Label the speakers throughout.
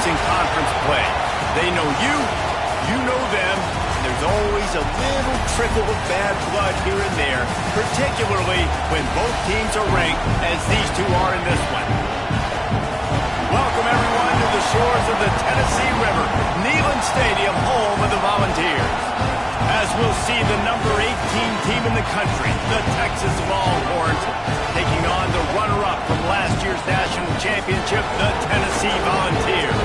Speaker 1: in conference play. They know you, you know them, and there's always a little trickle of bad blood here and there, particularly when both teams are ranked as these two are in this one. Welcome, everyone, to the shores of the Tennessee River, Neyland Stadium, home of the Volunteers. As we'll see the number 18 team in the country, the Texas Longhorns, taking on the runner-up from last year's national championship, the Tennessee Volunteers.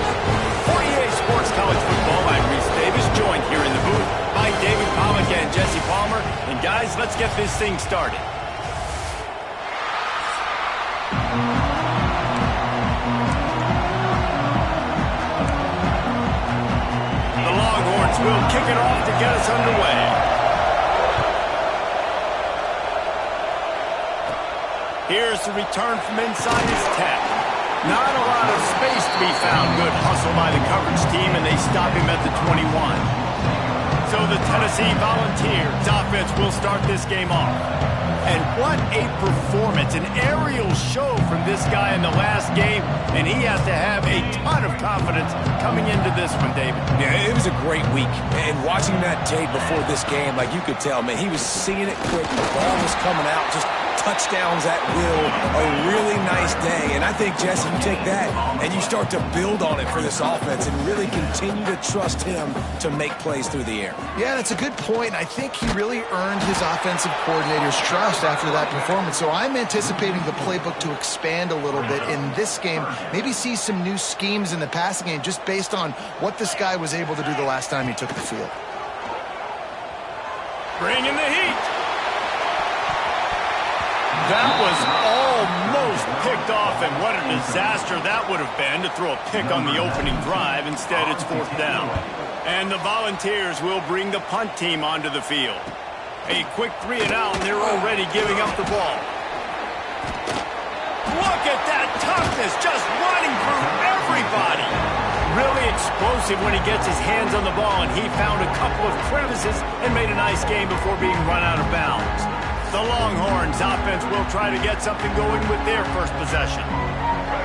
Speaker 1: For EA Sports College Football, I'm Reese Davis, joined here in the booth by David Pollack and Jesse Palmer. And guys, let's get this thing started. We'll kick it off to get us underway. Here's the return from inside his 10. Not a lot of space to be found. Good hustle by the coverage team, and they stop him at the 21. So the Tennessee Volunteers offense will start this game off. And what a performance, an aerial show from this guy in the last game, and he has to have a ton of confidence coming into this one, David.
Speaker 2: Yeah, it was a great week, and watching that tape before this game, like you could tell, man, he was seeing it quick, the ball was coming out, just touchdowns at will, a really nice day. And I think, Jesse, you take that and you start to build on it for this offense and really continue to trust him to make plays through the air.
Speaker 3: Yeah, that's a good point. I think he really earned his offensive coordinator's trust after that performance. So I'm anticipating the playbook to expand a little bit in this game, maybe see some new schemes in the passing game just based on what this guy was able to do the last time he took the field.
Speaker 1: Bring in the heat. That was almost picked off, and what a disaster that would have been to throw a pick on the opening drive. Instead, it's fourth down. And the Volunteers will bring the punt team onto the field. A quick 3 and out, and they're already giving up the ball. Look at that toughness, just running through everybody. Really explosive when he gets his hands on the ball, and he found a couple of crevices and made a nice game before being run out of bounds. The Longhorns offense will try to get something going with their first possession.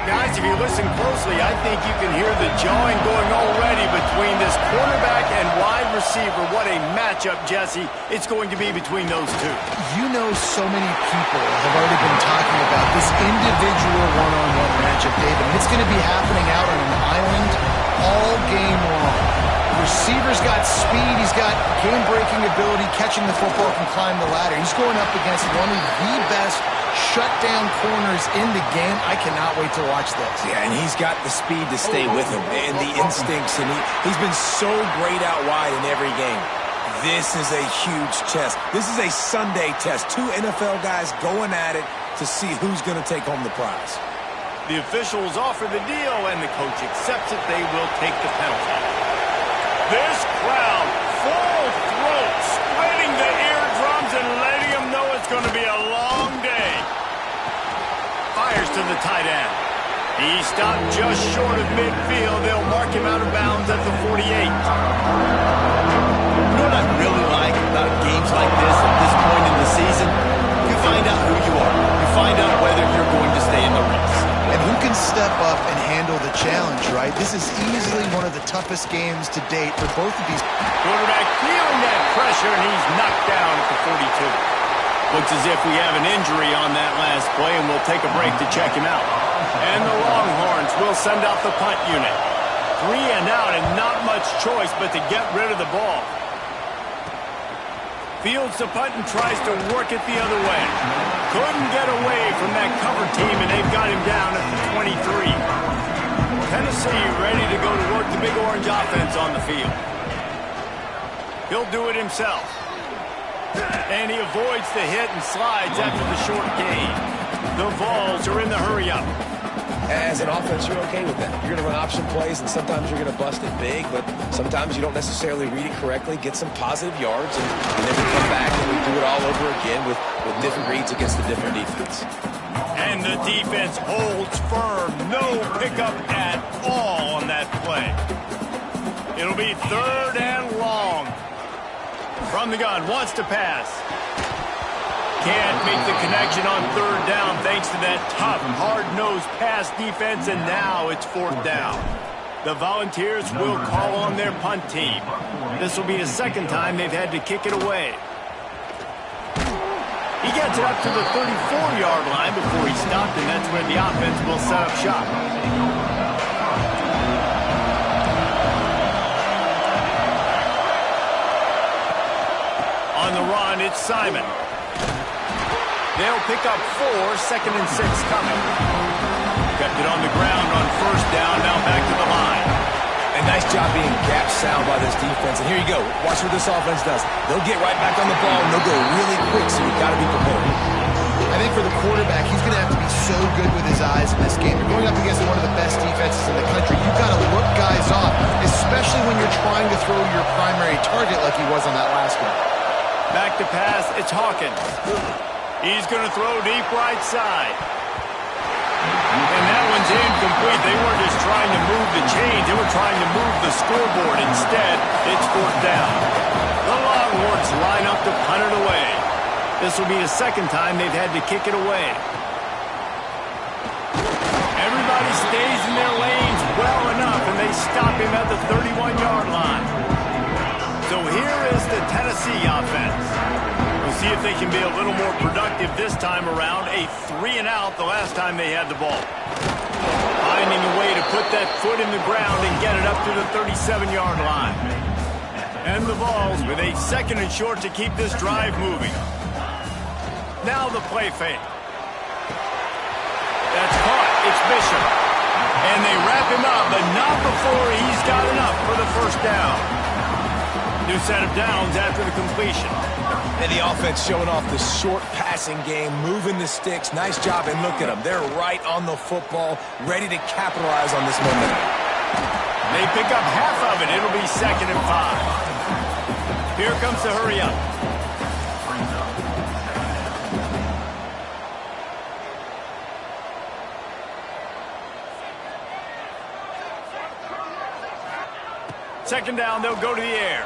Speaker 1: Guys, if you listen closely, I think you can hear the jawing going already between this quarterback and wide receiver. What a matchup, Jesse, it's going to be between those two.
Speaker 3: You know, so many people have already been talking about this individual one-on-one matchup, David. And it's going to be happening out on an island all game long. Receiver's got speed, he's got game-breaking ability, catching the football, can climb the ladder. He's going up against one of the best shutdown corners in the game. I cannot wait to watch this.
Speaker 2: Yeah, and he's got the speed to stay with him and the instincts, and he's been so great out wide in every game. This is a huge test. This is a Sunday test. Two NFL guys going at it to see who's going to take home the prize.
Speaker 1: The officials offer the deal, and the coach accepts it. They will take the penalty. This crowd, full throat, splitting the eardrums and letting them know it's going to be a long day. Fires to the tight end. He stopped just short of midfield. They'll mark him out of bounds at the 48.
Speaker 4: You know what I really like about games like this at this point in the season? You find out who you are. You find out whether you're going to stay in the race.
Speaker 3: And who can step up and handle the challenge, right? This is easily one of the toughest games to date for both of these.
Speaker 1: Quarterback feeling that pressure, and he's knocked down at the 42. Looks as if we have an injury on that last play, and we'll take a break to check him out. And the Longhorns will send out the punt unit. 3 and out, and not much choice but to get rid of the ball. Fields the punt and tries to work it the other way. Couldn't get away from that cover team, and they've got him down at the 23. Tennessee ready to go to work the Big Orange offense on the field. He'll do it himself. And he avoids the hit and slides after the short gain. The Vols are in the hurry-up.
Speaker 2: As an offense, you're okay with that. You're going to run option plays, and sometimes you're going to bust it big, but sometimes you don't necessarily read it correctly, get some positive yards, and then we come back and we do it all over again with different reads against the different defense.
Speaker 1: And the defense holds firm. No pickup at all on that play. It'll be 3rd and long. From the gun, wants to pass. Can't make the connection on 3rd down thanks to that tough, hard-nosed pass defense, and now it's 4th down. The Volunteers will call on their punt team. This will be the second time they've had to kick it away. He gets it up to the 34-yard line before he stopped, and that's where the offense will set up shop. On the run, it's Simon. They'll pick up 4, 2nd and 6 coming. Kept it on the ground on first down, now back to the line.
Speaker 2: A nice job being gap sound by this defense. And here you go. Watch what this offense does. They'll get right back on the ball, and they'll go really quick, so you've got to be prepared.
Speaker 3: I think for the quarterback, he's going to have to be so good with his eyes in this game. You're going up against one of the best defenses in the country. You've got to look guys off, especially when you're trying to throw your primary target like he was on that last one.
Speaker 1: Back to pass, it's Hawkins. He's going to throw deep right side. And that one's incomplete. They weren't just trying to move the chains. They were trying to move the scoreboard. Instead, it's 4th down. The Longhorns line up to punt it away. This will be the second time they've had to kick it away. Everybody stays in their lanes well enough, and they stop him at the 31-yard line. So here is the Tennessee offense. We'll see if they can be a little more productive this time around. A 3-and-out the last time they had the ball. Finding a way to put that foot in the ground and get it up to the 37-yard line. And the Vols with a 2nd and short to keep this drive moving. Now the play fake. That's caught. It's Bishop. And they wrap him up, but not before he's got enough for the first down. New set of downs after the completion.
Speaker 2: And the offense showing off the short passing game, moving the sticks. Nice job, and look at them. They're right on the football, ready to capitalize on this momentum.
Speaker 1: They pick up half of it. It'll be 2nd and 5. Here comes the hurry up. Second down, they'll go to the air.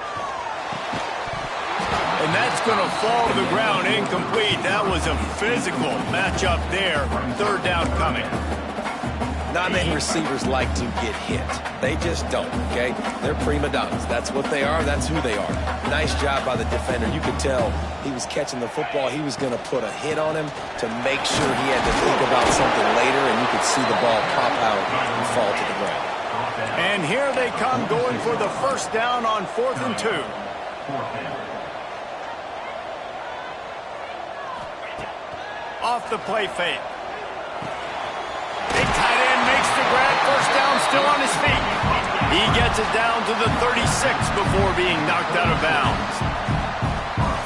Speaker 1: And that's going to fall to the ground, incomplete. That was a physical matchup there. 3rd down coming.
Speaker 2: Not many receivers like to get hit. They just don't, okay? They're prima donnas. That's what they are. That's who they are. Nice job by the defender. You could tell he was catching the football. He was going to put a hit on him to make sure he had to think about something later, and you could see the ball pop out and fall to the ground.
Speaker 1: And here they come going for the first down on 4th and 2. Off the play fake. Big tight end makes the grab. First down, still on his feet. He gets it down to the 36 before being knocked out of bounds.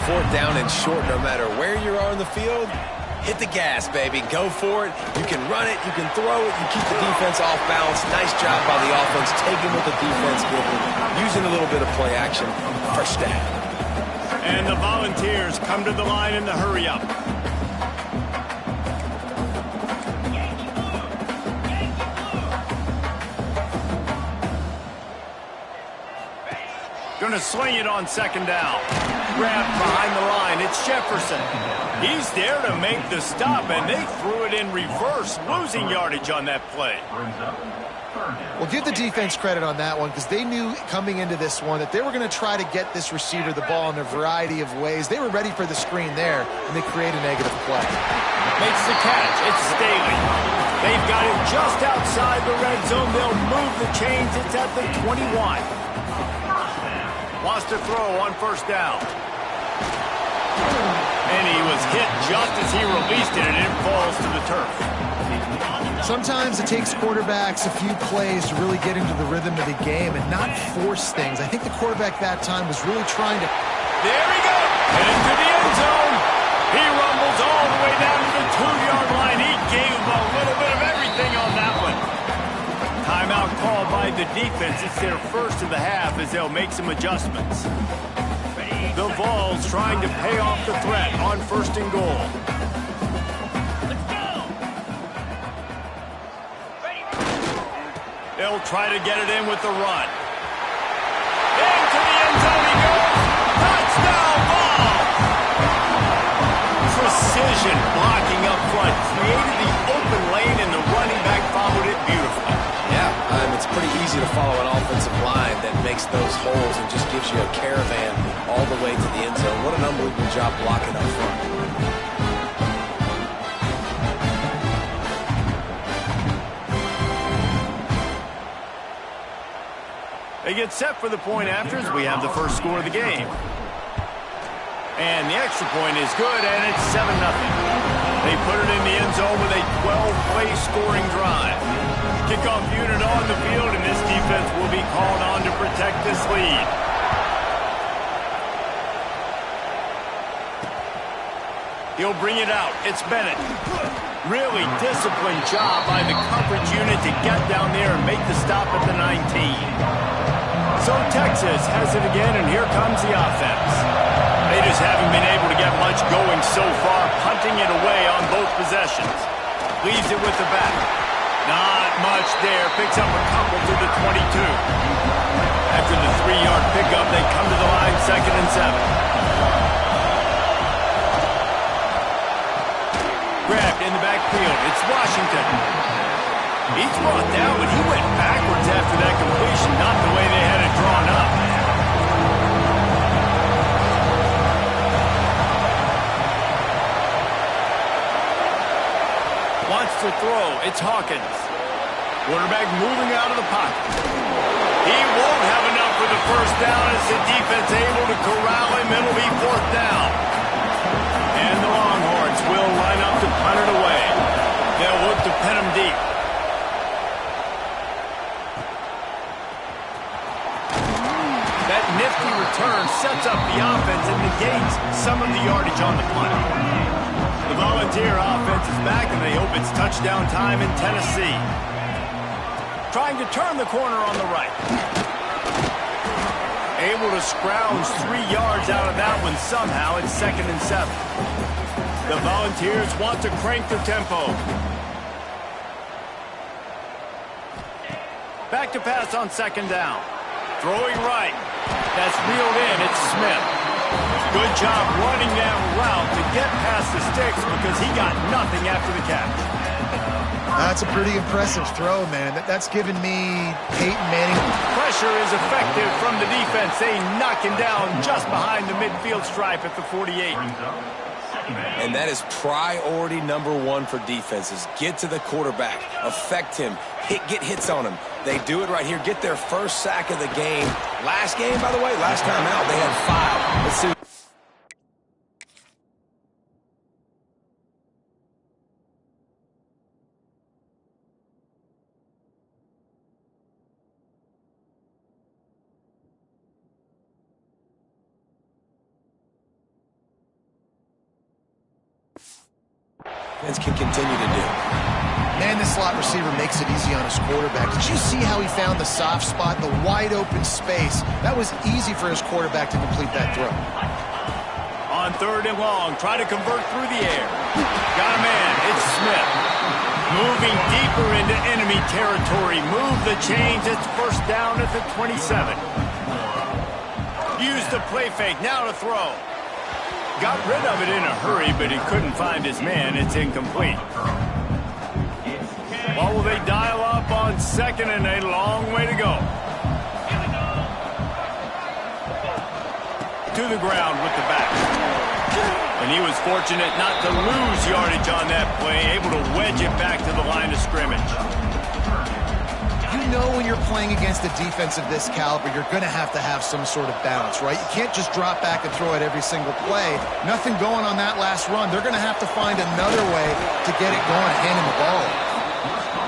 Speaker 2: 4th down and short, no matter where you are in the field, hit the gas, baby. Go for it. You can run it. You can throw it. You keep the defense off balance. Nice job by the offense, taking what the defense gives them, using a little bit of play action. First down.
Speaker 1: And the Volunteers come to the line in the hurry-up. Going to sling it on 2nd down. Grabbed behind the line. It's Jefferson. He's there to make the stop, and they threw it in reverse, losing yardage on that play.
Speaker 3: Well, give the defense credit on that one because they knew coming into this one that they were going to try to get this receiver the ball in a variety of ways. They were ready for the screen there, and they create a negative play.
Speaker 1: Makes the catch. It's Staley. They've got it just outside the red zone. They'll move the chains. It's at the 21. Wants to throw on first down. And he was hit just as he released it, and it falls to the turf.
Speaker 3: Sometimes it takes quarterbacks a few plays to really get into the rhythm of the game and not force things. I think the quarterback that time was really trying to...
Speaker 1: There he goes! Into the end zone. He rumbles all the way down to the 2-yard line. He gave a little bit of everything on that one. Timeout called by the defense. It's their first of the half as they'll make some adjustments. The Vols trying to pay off the threat on 1st and goal. They'll try to get it in with the run. Into the end zone he goes. Touchdown, Vols! Precision blocking up front. Created the open lane, and the running back followed it beautifully.
Speaker 2: Yeah, it's pretty easy to follow those holes and just gives you a caravan all the way to the end zone. What an unbelievable job blocking up front.
Speaker 1: They get set for the point after as we have the first score of the game. And the extra point is good, and it's 7-0. They put it in the end zone with a 12-play scoring drive. Kickoff unit on the field, and this defense will be called on to protect this lead. He'll bring it out. It's Bennett. Really disciplined job by the coverage unit to get down there and make the stop at the 19. So Texas has it again, and here comes the offense. They just haven't been able to get much going so far, punting it away on both possessions. Leaves it with the back. Not much there. Picks up a couple to the 22. After the 3-yard pickup, they come to the line, 2nd and 7. Grabbed in the backfield. It's Washington. He's brought down, but he went backwards after that completion, not the way they had it drawn up. Wants to throw. It's Hawkins. Quarterback moving out of the pocket. He won't have enough for the first down as the defense able to corral him. It'll be 4th down. And the Longhorns will line up to punt it away. They'll look to pin him deep. That nifty return sets up the offense and negates some of the yardage on the punt. The Volunteer offense is back, and they hope it's touchdown time in Tennessee. Trying to turn the corner on the right. Able to scrounge 3 yards out of that one somehow. It's 2nd and 7. The Volunteers want to crank the tempo. Back to pass on 2nd down. Throwing right. That's reeled in. It's Smith. Good job running that route to get past the sticks because he got nothing after the catch.
Speaker 3: That's a pretty impressive throw, man. That's given me Peyton Manning.
Speaker 1: Pressure is effective from the defense. They knock him down just behind the midfield stripe at the 48.
Speaker 2: And that is priority number 1 for defenses. Get to the quarterback. Affect him. Get hits on him. They do it right here. Get their first sack of the game. Last game, by the way, last time out, they had 5. Let's see. Can continue to do.
Speaker 3: Man, this slot receiver makes it easy on his quarterback. Did you see how he found the soft spot, the wide open space? That was easy for his quarterback to complete that throw.
Speaker 1: On 3rd and long, try to convert through the air. Got a man, it's Smith. Moving deeper into enemy territory. Move the chains, it's 1st down at the 27. Use the play fake, now to throw. Got rid of it in a hurry, but he couldn't find his man. It's incomplete. What will they dial up on 2nd and a long way to go? To the ground with the back. And he was fortunate not to lose yardage on that play, able to wedge it back to the line of scrimmage.
Speaker 3: You know when you're playing against a defense of this caliber, you're going to have some sort of balance, right? You can't just drop back and throw it every single play. Nothing going on that last run. They're going to have to find another way to get it going, hand him the ball.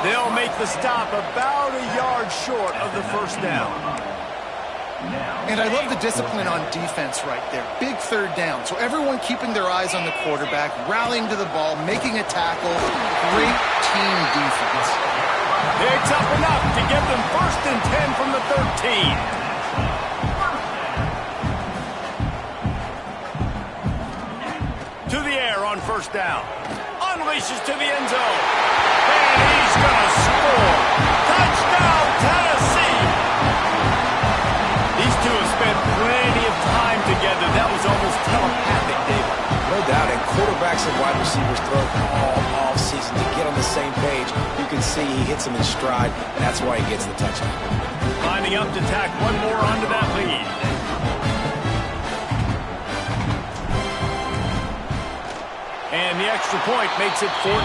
Speaker 1: They'll make the stop about a yard short of the 1st down.
Speaker 3: And I love the discipline on defense right there. Big 3rd down. So everyone keeping their eyes on the quarterback, rallying to the ball, making a tackle. Great team defense.
Speaker 1: Picks up enough to give them 1st and 10 from the 13. To the air on 1st down. Unleashes to the end zone. And he's going to score. Touchdown, Tennessee. These two have spent plenty of time together. That was almost telepathic, David.
Speaker 2: No doubt, and quarterbacks and wide receivers throw all off season to get on the same page. You can can see he hits him in stride. That's why he gets the touchdown.
Speaker 1: Lining up to tack one more onto that lead. And the extra point makes it 14-0.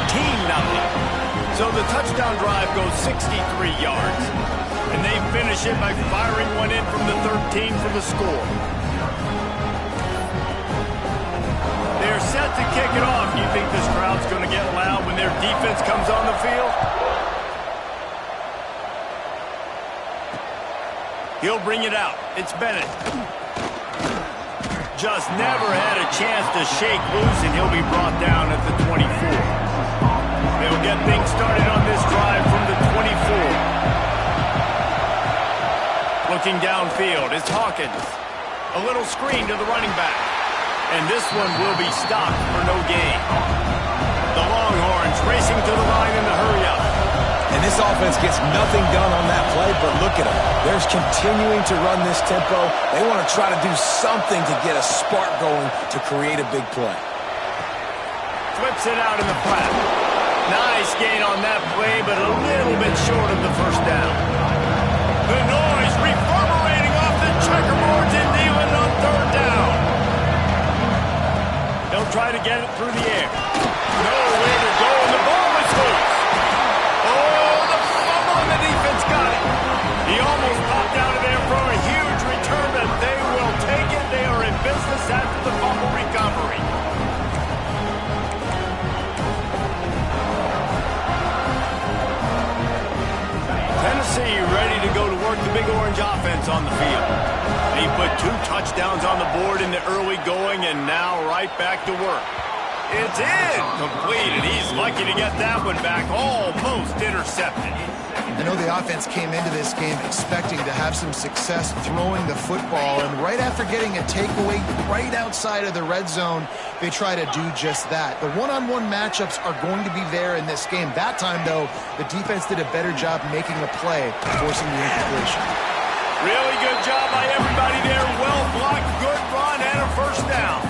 Speaker 1: So the touchdown drive goes 63 yards. And they finish it by firing one in from the 13 for the score. They're set to kick it off. Do you think this crowd's going to get loud when their defense comes on the field? He'll bring it out. It's Bennett. Just never had a chance to shake loose, and he'll be brought down at the 24. They'll get things started on this drive from the 24. Looking downfield, it's Hawkins. A little screen to the running back. And this one will be stopped for no gain. The Longhorns racing to the line in the hurry-up.
Speaker 2: And this offense gets nothing done on that play, but look at them. They're continuing to run this tempo. They want to try to do something to get a spark going to create a big play.
Speaker 1: Flips it out in the flat. Nice gain on that play, but a little bit short of the first down. The noise reverberating off the checkerboards in Neyland on third down. They'll try to get it through the air. Nowhere to go, and the ball is loose. Oh, the fumble, and the defense got it. He almost popped out of there for a huge return, but they will take it. They are in business after the fumble recovery. Tennessee ready to go to work the Big Orange offense on the field. He put 2 touchdowns on the board in the early going, and now right back to work. It's incomplete, and he's lucky to get that one back, almost intercepted.
Speaker 3: I know the offense came into this game expecting to have some success throwing the football, and right after getting a takeaway right outside of the red zone, they try to do just that. The one-on-one matchups are going to be there in this game. That time, though, the defense did a better job making a play, forcing the incompletion.
Speaker 1: Really good job by everybody there. Well blocked, good run, and a first down.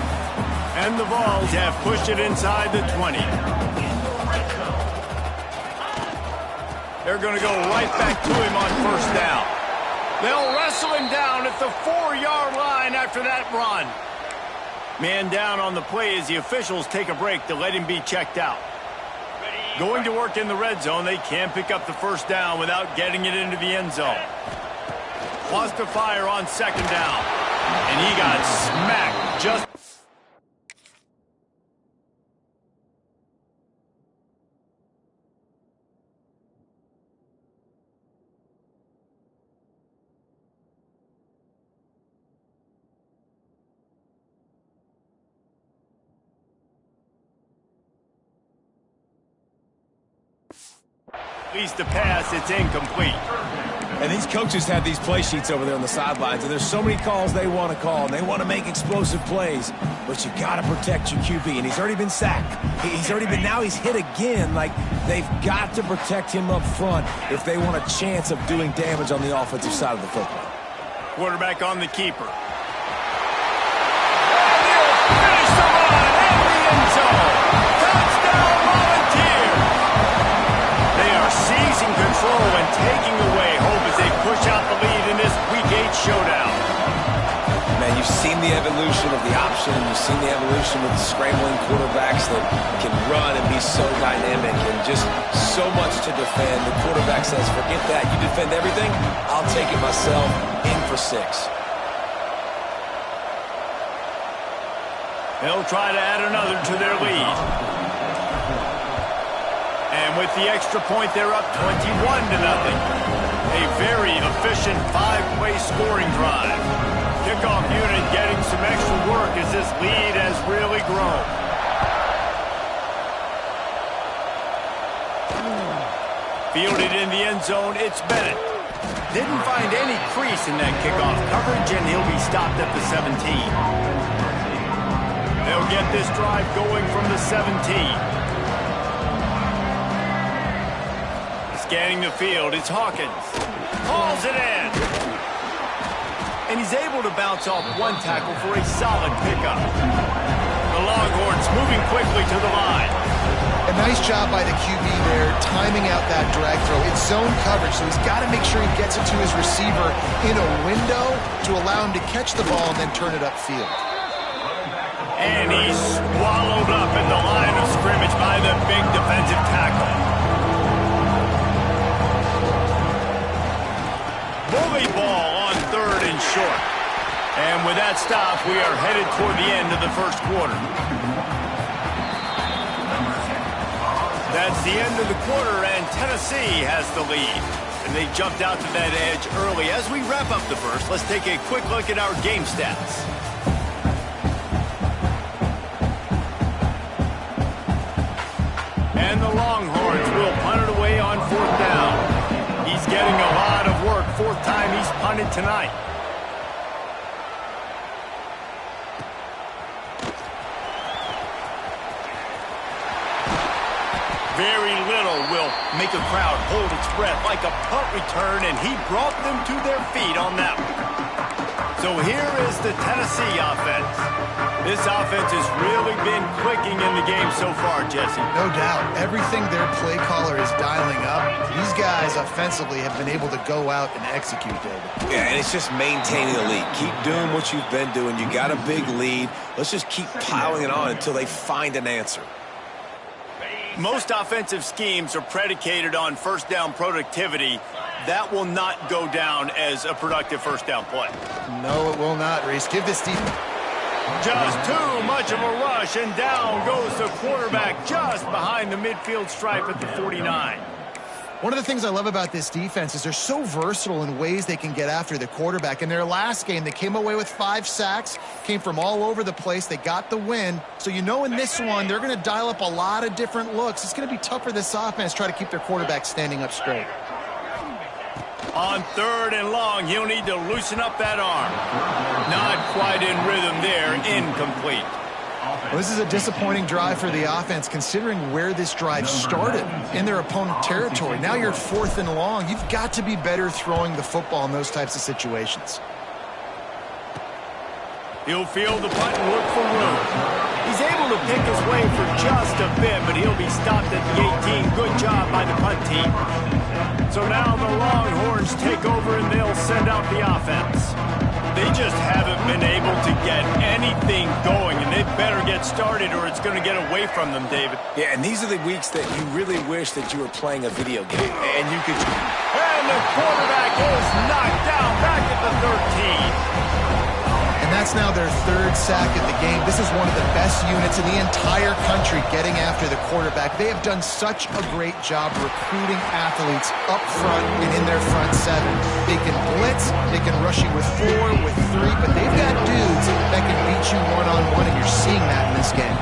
Speaker 1: And the Vols have pushed it inside the 20. They're going to go right back to him on first down. They'll wrestle him down at the 4-yard line after that run. Man down on the play as the officials take a break to let him be checked out. Going to work in the red zone, they can't pick up the first down without getting it into the end zone. Lost to fire on second down. And he got smacked just... At least the pass, it's incomplete.
Speaker 2: And these coaches have these play sheets over there on the sidelines, and there's so many calls they want to call, and they want to make explosive plays, but you got to protect your QB, and he's already been sacked. Now he's hit again. Like, they've got to protect him up front if they want a chance of doing damage on the offensive side of the football.
Speaker 1: Quarterback on the keeper. And he'll finish the run in the end zone. Touchdown, Volunteers! They are seizing control and taking away hope as they push out the lead in this Week 8 showdown.
Speaker 2: Man, you've seen the evolution of the option. You've seen the evolution with the scrambling quarterbacks that can run and be so dynamic and just so much to defend. The quarterback says, forget that. You defend everything, I'll take it myself. In for 6.
Speaker 1: They'll try to add another to their lead. And with the extra point, they're up 21-0. A very efficient 5-play scoring drive. Kickoff unit getting some extra work as this lead has really grown. Fielded in the end zone, it's Bennett. Didn't find any crease in that kickoff coverage, and he'll be stopped at the 17. They'll get this drive going from the 17. Scanning the field, it's Hawkins. Hauls it in. And he's able to bounce off one tackle for a solid pickup. The Longhorns moving quickly to the line.
Speaker 3: A nice job by the QB there, timing out that drag throw. It's zone coverage, so he's got to make sure he gets it to his receiver in a window to allow him to catch the ball and then turn it upfield.
Speaker 1: And he's swallowed up in the line of scrimmage by the big defensive tackle. Bully ball on 3rd and short. And with that stop, we are headed toward the end of the first quarter. That's the end of the quarter, and Tennessee has the lead. And they jumped out to that edge early. As we wrap up the first, let's take a quick look at our game stats. And the Longhorns will punt it away on 4th down. He's getting a lot of work. 4th time he's punted tonight. Very little will make a crowd hold its breath like a punt return, and he brought them to their feet on that one. So here is the Tennessee offense. This offense has really been clicking in the game so far, Jesse.
Speaker 3: No doubt. Everything their play caller is dialing up, these guys offensively have been able to go out and execute, David.
Speaker 2: Yeah, and it's just maintaining the lead. Keep doing what you've been doing. You got a big lead. Let's just keep piling it on until they find an answer.
Speaker 1: Most offensive schemes are predicated on first down productivity. That will not go down as a productive first down play.
Speaker 3: No, it will not, Reese. Give this team...
Speaker 1: Just too much of a rush, and down goes the quarterback just behind the midfield stripe at the 49.
Speaker 3: One of the things I love about this defense is they're so versatile in ways they can get after the quarterback. In their last game, they came away with 5 sacks, came from all over the place. They got the win. So you know in this one, they're going to dial up a lot of different looks. It's going to be tough for this offense to try to keep their quarterback standing up straight.
Speaker 1: On 3rd and long, he'll need to loosen up that arm. Not quite in rhythm there, incomplete.
Speaker 3: Well, this is a disappointing drive for the offense considering where this drive started in their opponent territory. Now you're 4th and long. You've got to be better throwing the football in those types of situations.
Speaker 1: He'll field the punt and look for room. He's able to pick his way for just a bit, but he'll be stopped at the 18. Good job by the punt team. So now the Longhorns take over and they'll send out the offense. They just haven't been able to get anything going, and they better get started or it's going to get away from them, David.
Speaker 2: Yeah, and these are the weeks that you really wish that you were playing a video game.
Speaker 1: And you could... And the quarterback is knocked down back at the 13.
Speaker 3: And that's now their 3rd sack of the game. This is one of the best units in the entire country getting after the quarterback. They have done such a great job recruiting athletes up front and in their front 7. They can blitz, they can rush you with 4, with 3, but they've got dudes that can beat you one-on-one, and you're seeing that in this game.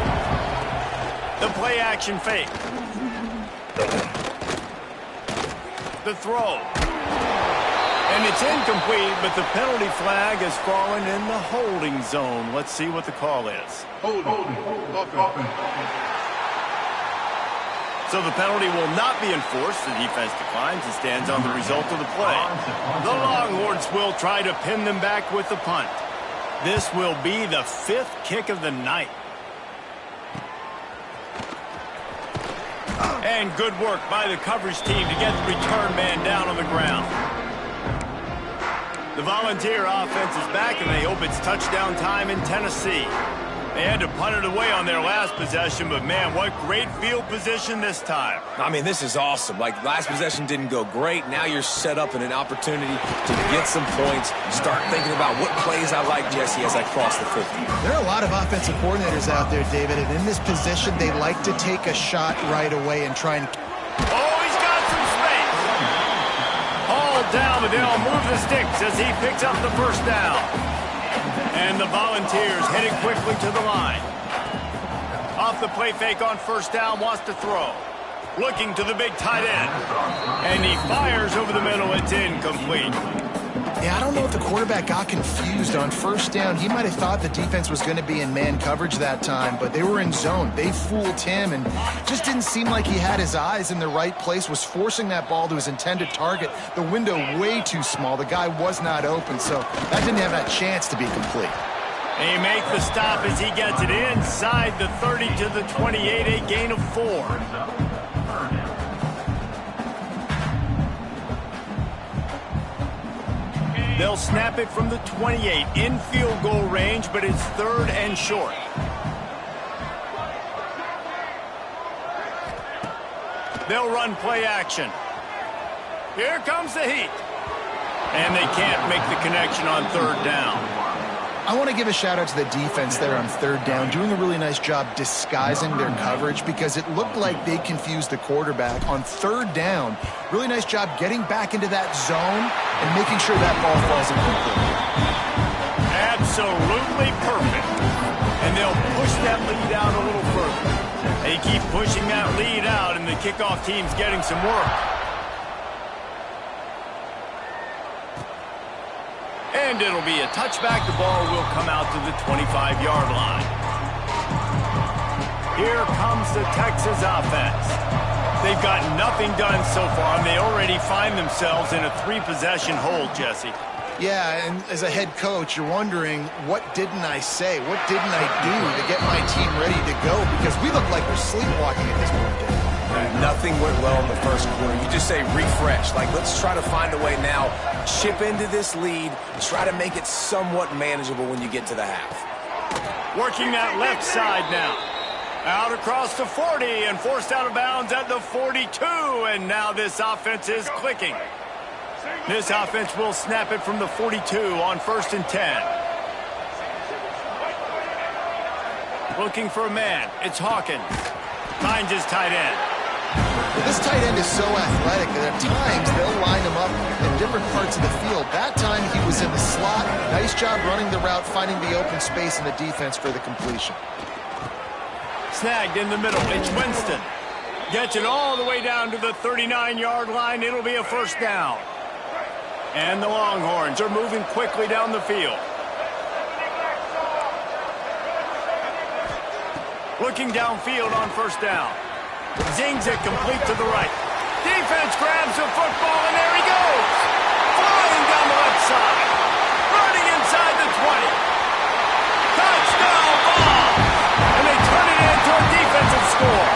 Speaker 1: The play action fake. The throw. And it's incomplete, but the penalty flag has fallen in the holding zone. Let's see what the call is. So the penalty will not be enforced. The defense declines and stands on the result of the play. The Longhorns will try to pin them back with the punt. This will be the 5th kick of the night. And good work by the coverage team to get the return man down on the ground. The Volunteer offense is back, and they hope it's touchdown time in Tennessee. They had to punt it away on their last possession, but, man, what great field position this time.
Speaker 2: I mean, this is awesome. Like, last possession didn't go great. Now you're set up in an opportunity to get some points, start thinking about what plays I like, Jesse, as I cross the 50.
Speaker 3: There are a lot of offensive coordinators out there, David, and in this position, they like to take a shot right away and try and...
Speaker 1: Oh, he's got some space. Hauled down, but they'll move the sticks as he picks up the first down. And the Volunteers heading quickly to the line. Off the play fake on first down, wants to throw. Looking to the big tight end. And he fires over the middle. It's incomplete.
Speaker 3: Yeah, I don't know if the quarterback got confused on first down. He might have thought the defense was going to be in man coverage that time, but they were in zone. They fooled him and just didn't seem like he had his eyes in the right place, was forcing that ball to his intended target. The window way too small. The guy was not open, so that didn't have that chance to be complete.
Speaker 1: They make the stop as he gets it inside the 30 to the 28, a gain of 4. They'll snap it from the 28 in field goal range, but it's 3rd and short. They'll run play action. Here comes the heat. And they can't make the connection on 3rd down.
Speaker 3: I want to give a shout out to the defense there on 3rd down, doing a really nice job disguising their coverage because it looked like they confused the quarterback on 3rd down. Really nice job getting back into that zone and making sure that ball falls incomplete.
Speaker 1: Absolutely perfect. And they'll push that lead out a little further. They keep pushing that lead out, and the kickoff team's getting some work. And it'll be a touchback. The ball will come out to the 25-yard line. Here comes the Texas offense. They've got nothing done so far, and they already find themselves in a 3-possession hole, Jesse.
Speaker 3: Yeah, and as a head coach, you're wondering, what didn't I say? What didn't I do to get my team ready to go? Because we look like we're sleepwalking at this point, Dave.
Speaker 2: Nothing went well in the first quarter. You just say refresh. Like, let's try to find a way now. Chip into this lead. Try to make it somewhat manageable when you get to the half.
Speaker 1: Working that left side now. Out across the 40 and forced out of bounds at the 42. And now this offense is clicking. This offense will snap it from the 42 on 1st and 10. Looking for a man. It's Hawkins. Finds his tight end.
Speaker 3: This tight end is so athletic that at times they'll line him up in different parts of the field. That time he was in the slot. Nice job running the route, finding the open space in the defense for the completion.
Speaker 1: Snagged in the middle. It's Winston. Gets it all the way down to the 39-yard line. It'll be a 1st down. And the Longhorns are moving quickly down the field. Looking downfield on 1st down. Zings it complete to the right. Defense grabs the football, and there he goes. Flying down the left side. Running inside the 20. Touchdown ball. And they turn it into a defensive score.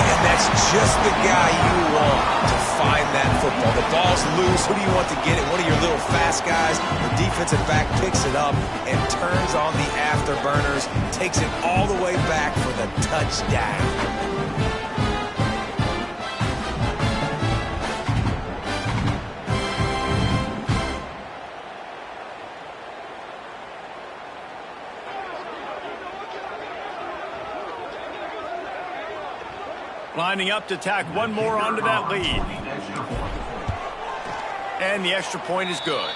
Speaker 2: And that's just the guy you want to find that football. The ball's loose. Who do you want to get it? One of your little fast guys. The defensive back picks it up and turns on the afterburners. Takes it all the way back for the touchdown.
Speaker 1: Lining up to tack one more onto that lead. And the extra point is good.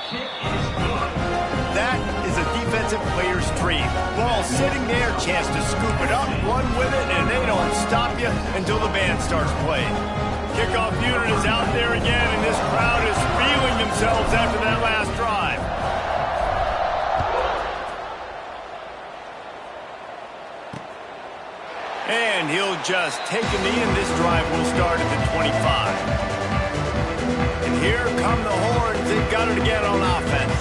Speaker 1: That is a defensive player's dream. Ball sitting there, chance to scoop it up, run with it, and they don't stop you until the band starts playing. Kickoff unit is out there again, and this crowd is feeling themselves after that last drive. And he'll just take a knee, and this drive will start at the 25. And here come the Horns. They've got it again on offense.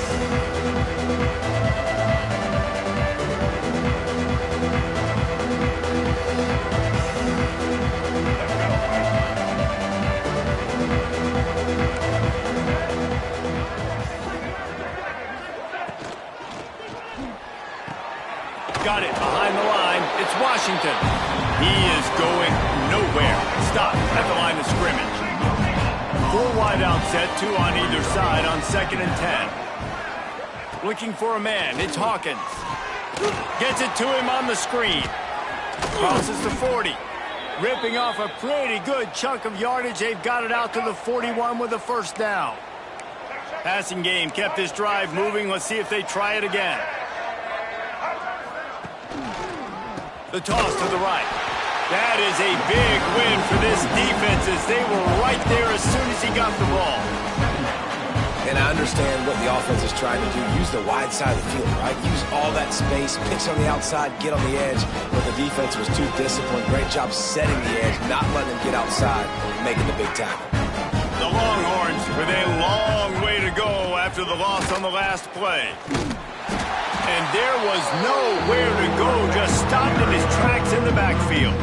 Speaker 1: Got it behind the line. It's Washington. He is going nowhere. Stop at the line of scrimmage. 4 wide out set, 2 on either side on 2nd and 10. Looking for a man. It's Hawkins. Gets it to him on the screen. Crosses the 40. Ripping off a pretty good chunk of yardage. They've got it out to the 41 with a 1st down. Passing game kept this drive moving. Let's see if they try it again. The toss to the right. That is a big win for this defense as they were right there as soon as he got the ball.
Speaker 2: And I understand what the offense is trying to do. Use the wide side of the field, right? Use all that space, pitch on the outside, get on the edge. But the defense was too disciplined. Great job setting the edge, not letting them get outside, making the big tackle.
Speaker 1: The Longhorns with a long way to go after the loss on the last play. And there was nowhere to go, just stopped in his tracks in the backfield.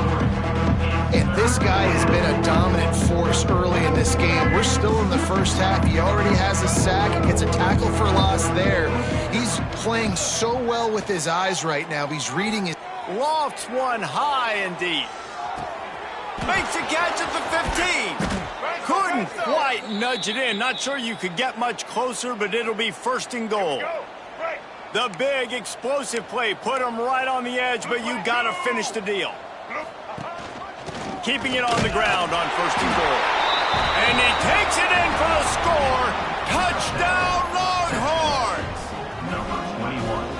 Speaker 3: And this guy has been a dominant force early in this game. We're still in the first half. He already has a sack and gets a tackle for loss there. He's playing so well with his eyes right now. He's reading his...
Speaker 1: Lofts one high and deep. Makes a catch at the 15. Couldn't quite nudge it in. Not sure you could get much closer, but it'll be first and goal. The big explosive play put him right on the edge, but you got to finish the deal. Keeping it on the ground on first and goal. And he takes it in for the score. Touchdown, Longhorns!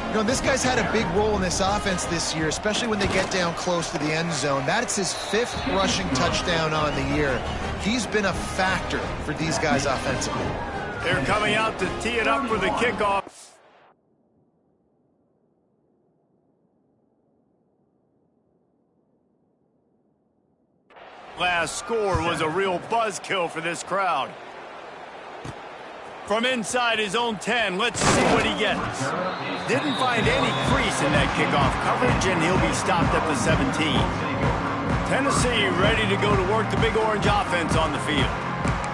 Speaker 3: You know, this guy's had a big role in this offense this year, especially when they get down close to the end zone. That's his 5th rushing touchdown on the year. He's been a factor for these guys offensively.
Speaker 1: They're coming out to tee it up for the kickoff. Last score was a real buzzkill for this crowd. From inside his own 10, let's see what he gets. Didn't find any crease in that kickoff coverage, and he'll be stopped at the 17. Tennessee ready to go to work the Big Orange offense on the field.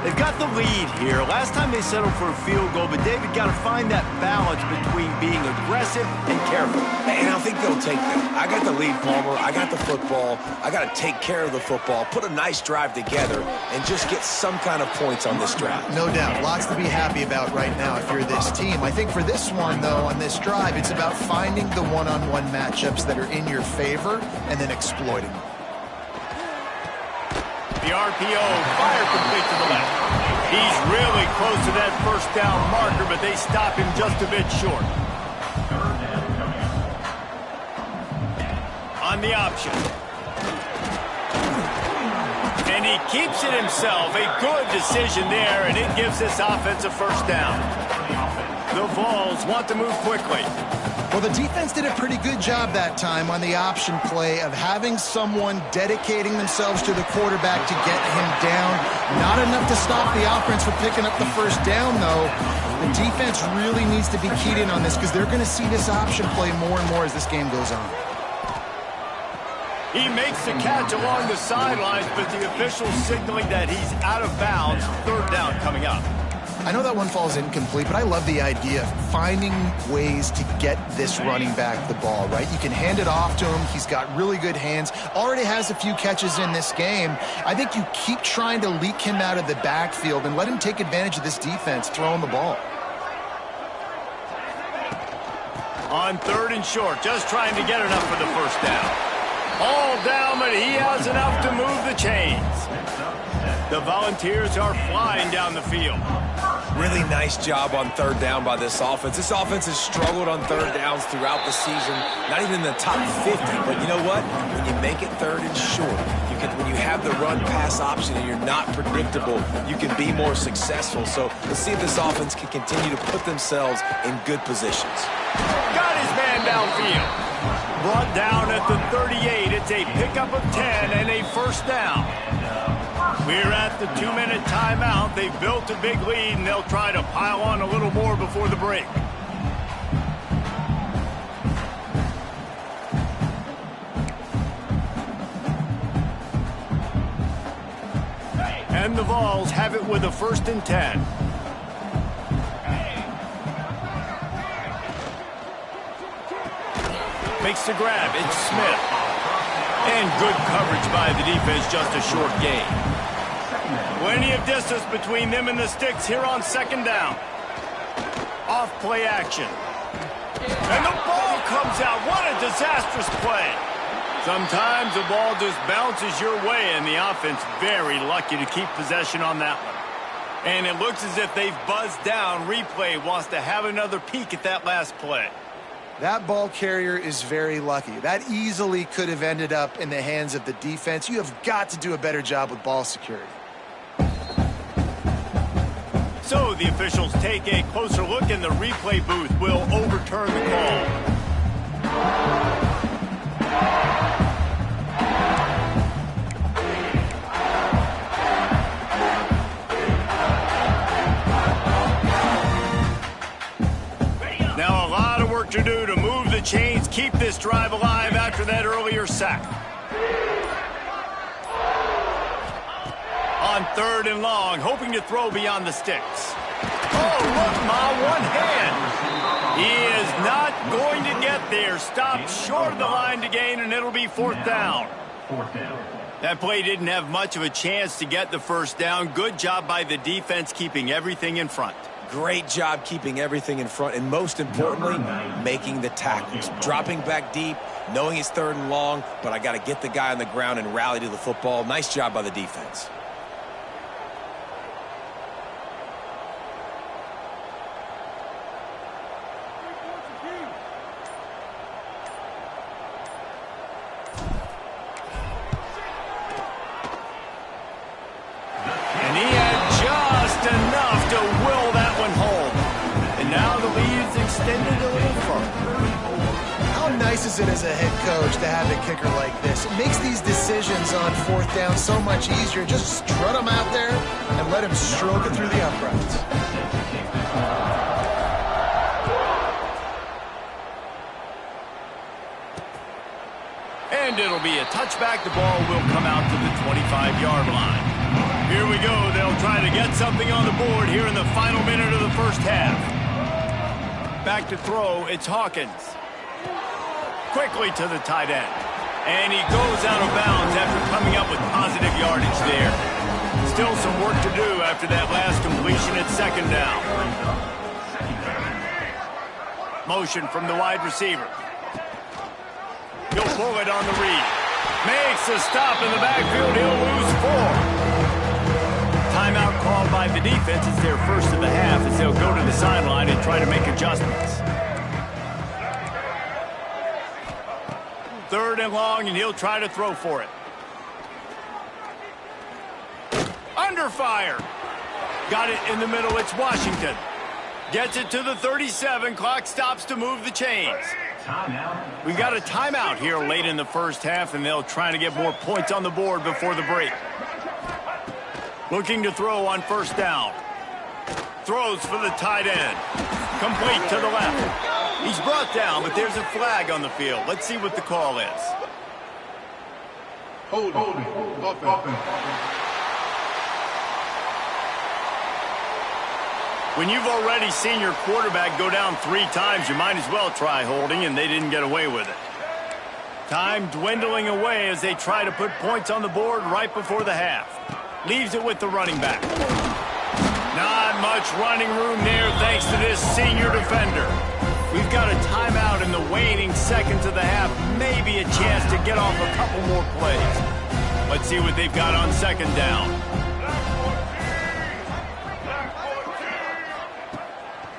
Speaker 4: They've got the lead here. Last time they settled for a field goal, but David got to find that balance between being aggressive and careful.
Speaker 2: And I think they'll take that. I got the lead, Palmer. I got the football. I got to take care of the football, put a nice drive together, and just get some kind of points on this drive.
Speaker 3: No doubt. Lots to be happy about right now if you're this team. I think for this one, though, on this drive, it's about finding the one-on-one matchups that are in your favor and then exploiting them.
Speaker 1: The RPO, fire complete to the left. He's really close to that first down marker, but they stop him just a bit short. On the option. And he keeps it himself. A good decision there, and it gives this offense a first down. The Vols want to move quickly.
Speaker 3: Well, the defense did a pretty good job that time on the option play of having someone dedicating themselves to the quarterback to get him down. Not enough to stop the offense from picking up the first down, though. The defense really needs to be keyed in on this because they're going to see this option play more and more as this game goes on.
Speaker 1: He makes the catch along the sidelines, but the official signaling that he's out of bounds. Third down coming up.
Speaker 3: I know that one falls incomplete, but I love the idea of finding ways to get this running back the ball, right? You can hand it off to him. He's got really good hands. Already has a few catches in this game. I think you keep trying to leak him out of the backfield and let him take advantage of this defense throwing the ball.
Speaker 1: On third and short, just trying to get enough for the first down. All down, but he has enough to move the chains. The Volunteers are flying down the field.
Speaker 2: Really nice job on third down by this offense. This offense has struggled on third downs throughout the season, not even in the top 50. But you know what? When you make it third and short, when you have the run-pass option and you're not predictable, you can be more successful. So let's see if this offense can continue to put themselves in good positions.
Speaker 1: Got his man downfield. Brought down at the 38. It's a pickup of 10 and a first down. We're at the 2-minute timeout. They've built a big lead, and they'll try to pile on a little more before the break. And the Vols have it with a 1st and 10. Makes the grab. It's Smith. And good coverage by the defense, just a short gain. Plenty of distance between them and the sticks here on 2nd down. Off play action. And the ball comes out. What a disastrous play. Sometimes the ball just bounces your way, and the offense very lucky to keep possession on that one. And it looks as if they've buzzed down. Replay wants to have another peek at that last play.
Speaker 3: That ball carrier is very lucky. That easily could have ended up in the hands of the defense. You have got to do a better job with ball security.
Speaker 1: So the officials take a closer look, and the replay booth will overturn the call. Now a lot of work to do to move chains keep this drive alive after that earlier sack. On 3rd and long, hoping to throw beyond the sticks. Oh, look, one hand. He is not going to get there. Stopped short of the line to gain, and it'll be 4th down. That play didn't have much of a chance to get the 1st down. Good job by the defense keeping everything in front.
Speaker 2: Great job keeping everything in front, and most importantly, making the tackles. Dropping back deep, knowing it's 3rd and long, but I got to get the guy on the ground and rally to the football. Nice job by the defense.
Speaker 3: Is it as a head coach to have a kicker like this? It makes these decisions on 4th down so much easier. Just strut him out there and let him stroke it through the uprights.
Speaker 1: And it'll be a touchback. The ball will come out to the 25-yard line. Here we go. They'll try to get something on the board here in the final minute of the 1st half. Back to throw. It's Hawkins. Quickly to the tight end. And he goes out of bounds after coming up with positive yardage there. Still some work to do after that last completion at 2nd down. Motion from the wide receiver. He'll pull it on the read. Makes a stop in the backfield. He'll lose 4. Timeout called by the defense. It's their 1st of the half as they'll go to the sideline and try to make adjustments. 3rd and long, and he'll try to throw for it. Under fire. Got it in the middle. It's Washington. Gets it to the 37. Clock stops to move the chains. We've got a timeout here late in the 1st half, and they'll try to get more points on the board before the break. Looking to throw on 1st down. Throws for the tight end. Complete to the left. He's brought down, but there's a flag on the field. Let's see what the call is.
Speaker 5: Hold it.
Speaker 1: When you've already seen your quarterback go down 3 times, you might as well try holding, and they didn't get away with it. Time dwindling away as they try to put points on the board right before the half. Leaves it with the running back. Not much running room there thanks to this senior defender. We've got a timeout in the waning seconds of the half. Maybe a chance to get off a couple more plays. Let's see what they've got on 2nd down.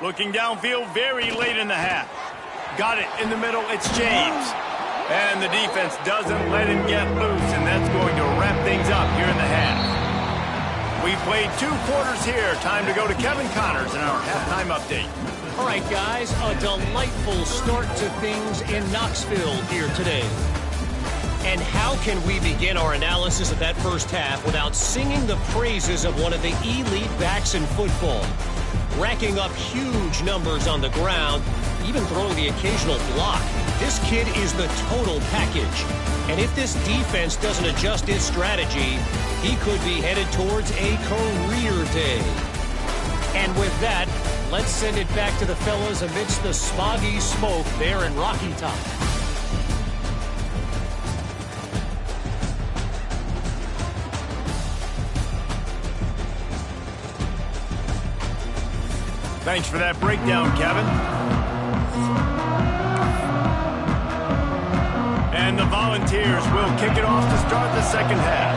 Speaker 1: Looking downfield very late in the half. Got it in the middle. It's James. And the defense doesn't let him get loose, and that's going to wrap things up here in the half. We've played 2 quarters here. Time to go to Kevin Connors in our halftime update.
Speaker 6: All right, guys, a delightful start to things in Knoxville here today. And how can we begin our analysis of that 1st half without singing the praises of one of the elite backs in football? Racking up huge numbers on the ground, even throwing the occasional block. This kid is the total package. And if this defense doesn't adjust its strategy, he could be headed towards a career day. And with that, let's send it back to the fellas amidst the smoggy smoke there in Rocky Top.
Speaker 1: Thanks for that breakdown, Kevin. And the Volunteers will kick it off to start the 2nd half.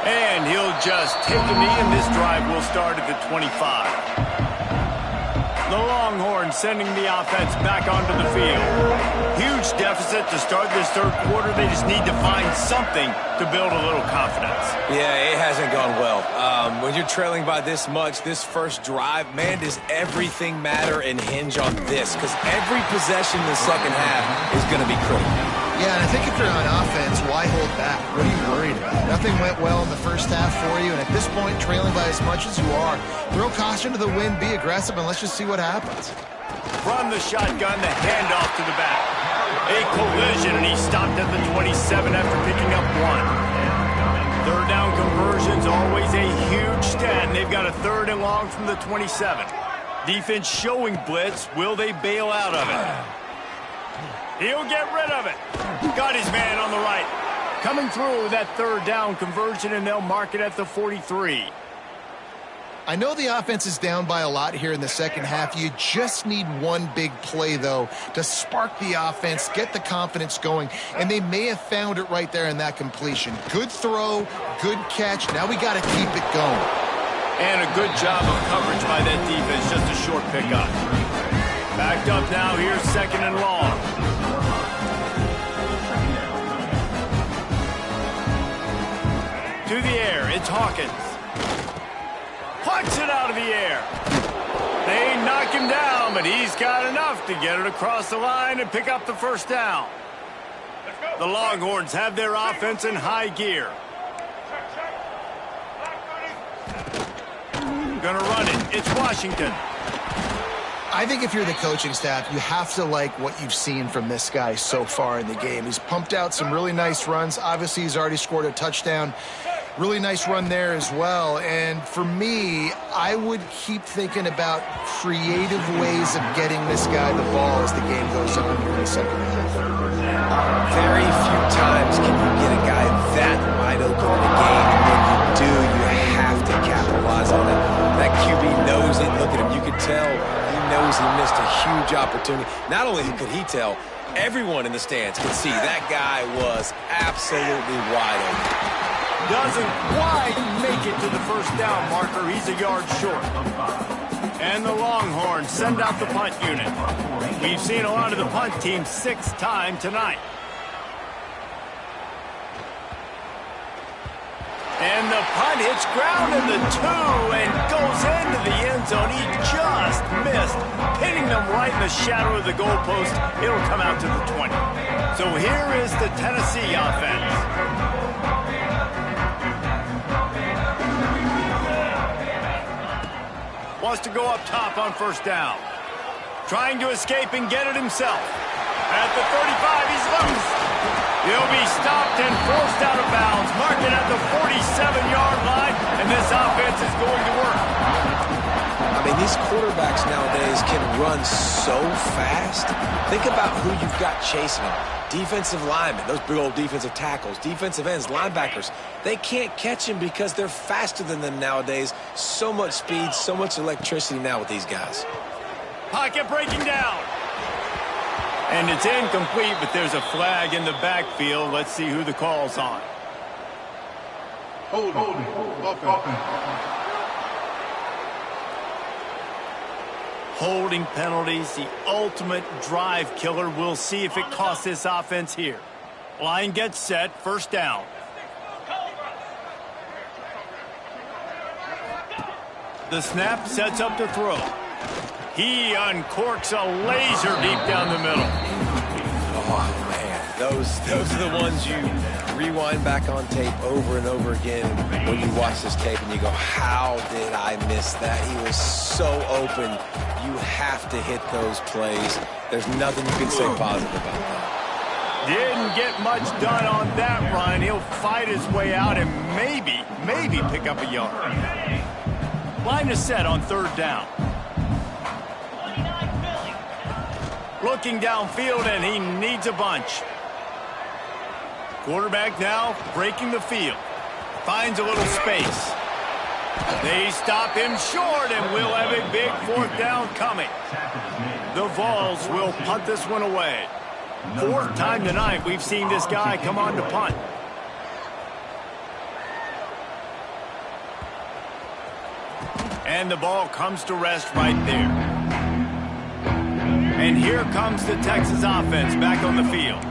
Speaker 1: And he'll just take a knee, and this drive will start at the 25. The Longhorns sending the offense back onto the field. Huge deficit to start this 3rd quarter. They just need to find something to build a little confidence.
Speaker 2: Yeah, it hasn't gone well. When you're trailing by this much, this 1st drive, man, does everything matter and hinge on this? Because every possession in the 2nd half is going to be critical.
Speaker 3: Yeah, and I think if you're on offense, why hold back? What are you worried about? Nothing went well in the first half for you, and at this point, trailing by as much as you are, throw caution to the wind, be aggressive, and let's just see what happens.
Speaker 1: From the shotgun, the handoff to the back. A collision, and he stopped at the 27 after picking up one. Third down conversion's always a huge stat, and they've got a 3rd and long from the 27. Defense showing blitz. Will they bail out of it? He'll get rid of it. Got his man on the right. Coming through that 3rd down conversion, and they'll mark it at the 43.
Speaker 3: I know the offense is down by a lot here in the second half. You just need one big play, though, to spark the offense, get the confidence going, and they may have found it right there in that completion. Good throw, good catch. Now we got to keep it going.
Speaker 1: And a good job of coverage by that defense, just a short pickup. Backed up now, here's 2nd and long. To the air, it's Hawkins. Punts it out of the air. They knock him down, but he's got enough to get it across the line and pick up the 1st down. The Longhorns have their offense in high gear. Gonna run it. It's Washington.
Speaker 3: I think if you're the coaching staff, you have to like what you've seen from this guy so far in the game. He's pumped out some really nice runs. Obviously, he's already scored a touchdown. Really nice run there as well. And for me, I would keep thinking about creative ways of getting this guy the ball as the game goes on here in the second half.
Speaker 2: Very few times can you get a guy that wide open in a game, and when you do, you have to capitalize on it. That QB knows it. Look at him. You could tell he knows he missed a huge opportunity. Not only could he tell, everyone in the stands could see that guy was absolutely wide open.
Speaker 1: Doesn't quite make it to the 1st down marker. He's a yard short. And the Longhorns send out the punt unit. We've seen a lot of the punt team 6th time tonight. And the punt hits ground in the 2 and goes into the end zone. He just missed, hitting them right in the shadow of the goalpost. It'll come out to the 20. So here is the Tennessee offense. Wants to go up top on 1st down. Trying to escape and get it himself. At the 35, he's loose. He'll be stopped and forced out of bounds. Marked it at the 47-yard line, and this offense is going to work.
Speaker 2: I mean, these quarterbacks nowadays can run so fast. Think about who you've got chasing them. Defensive linemen, those big old defensive tackles, defensive ends, linebackers. They can't catch him because they're faster than them nowadays. So much speed, so much electricity now with these guys.
Speaker 1: Pocket breaking down. And it's incomplete, but there's a flag in the backfield. Let's see who the call's on.
Speaker 5: Holding. Offense.
Speaker 1: Holding penalties, the ultimate drive killer. We'll see if it costs this offense here. Line gets set, 1st down. The snap sets up to throw. He uncorks a laser deep down the middle.
Speaker 2: Oh, man. Those are the ones you rewind back on tape over and over again when you watch this tape and you go, how did I miss that? He was so open. You have to hit those plays. There's nothing you can say positive about that.
Speaker 1: Didn't get much done on that run. He'll fight his way out and maybe pick up a yard. Line is set on 3rd down. Looking downfield, and he needs a bunch. Quarterback now breaking the field. Finds a little space. They stop him short, and we'll have a big 4th down coming. The Vols will punt this one away. 4th time tonight we've seen this guy come on to punt. And the ball comes to rest right there. And here comes the Texas offense back on the field.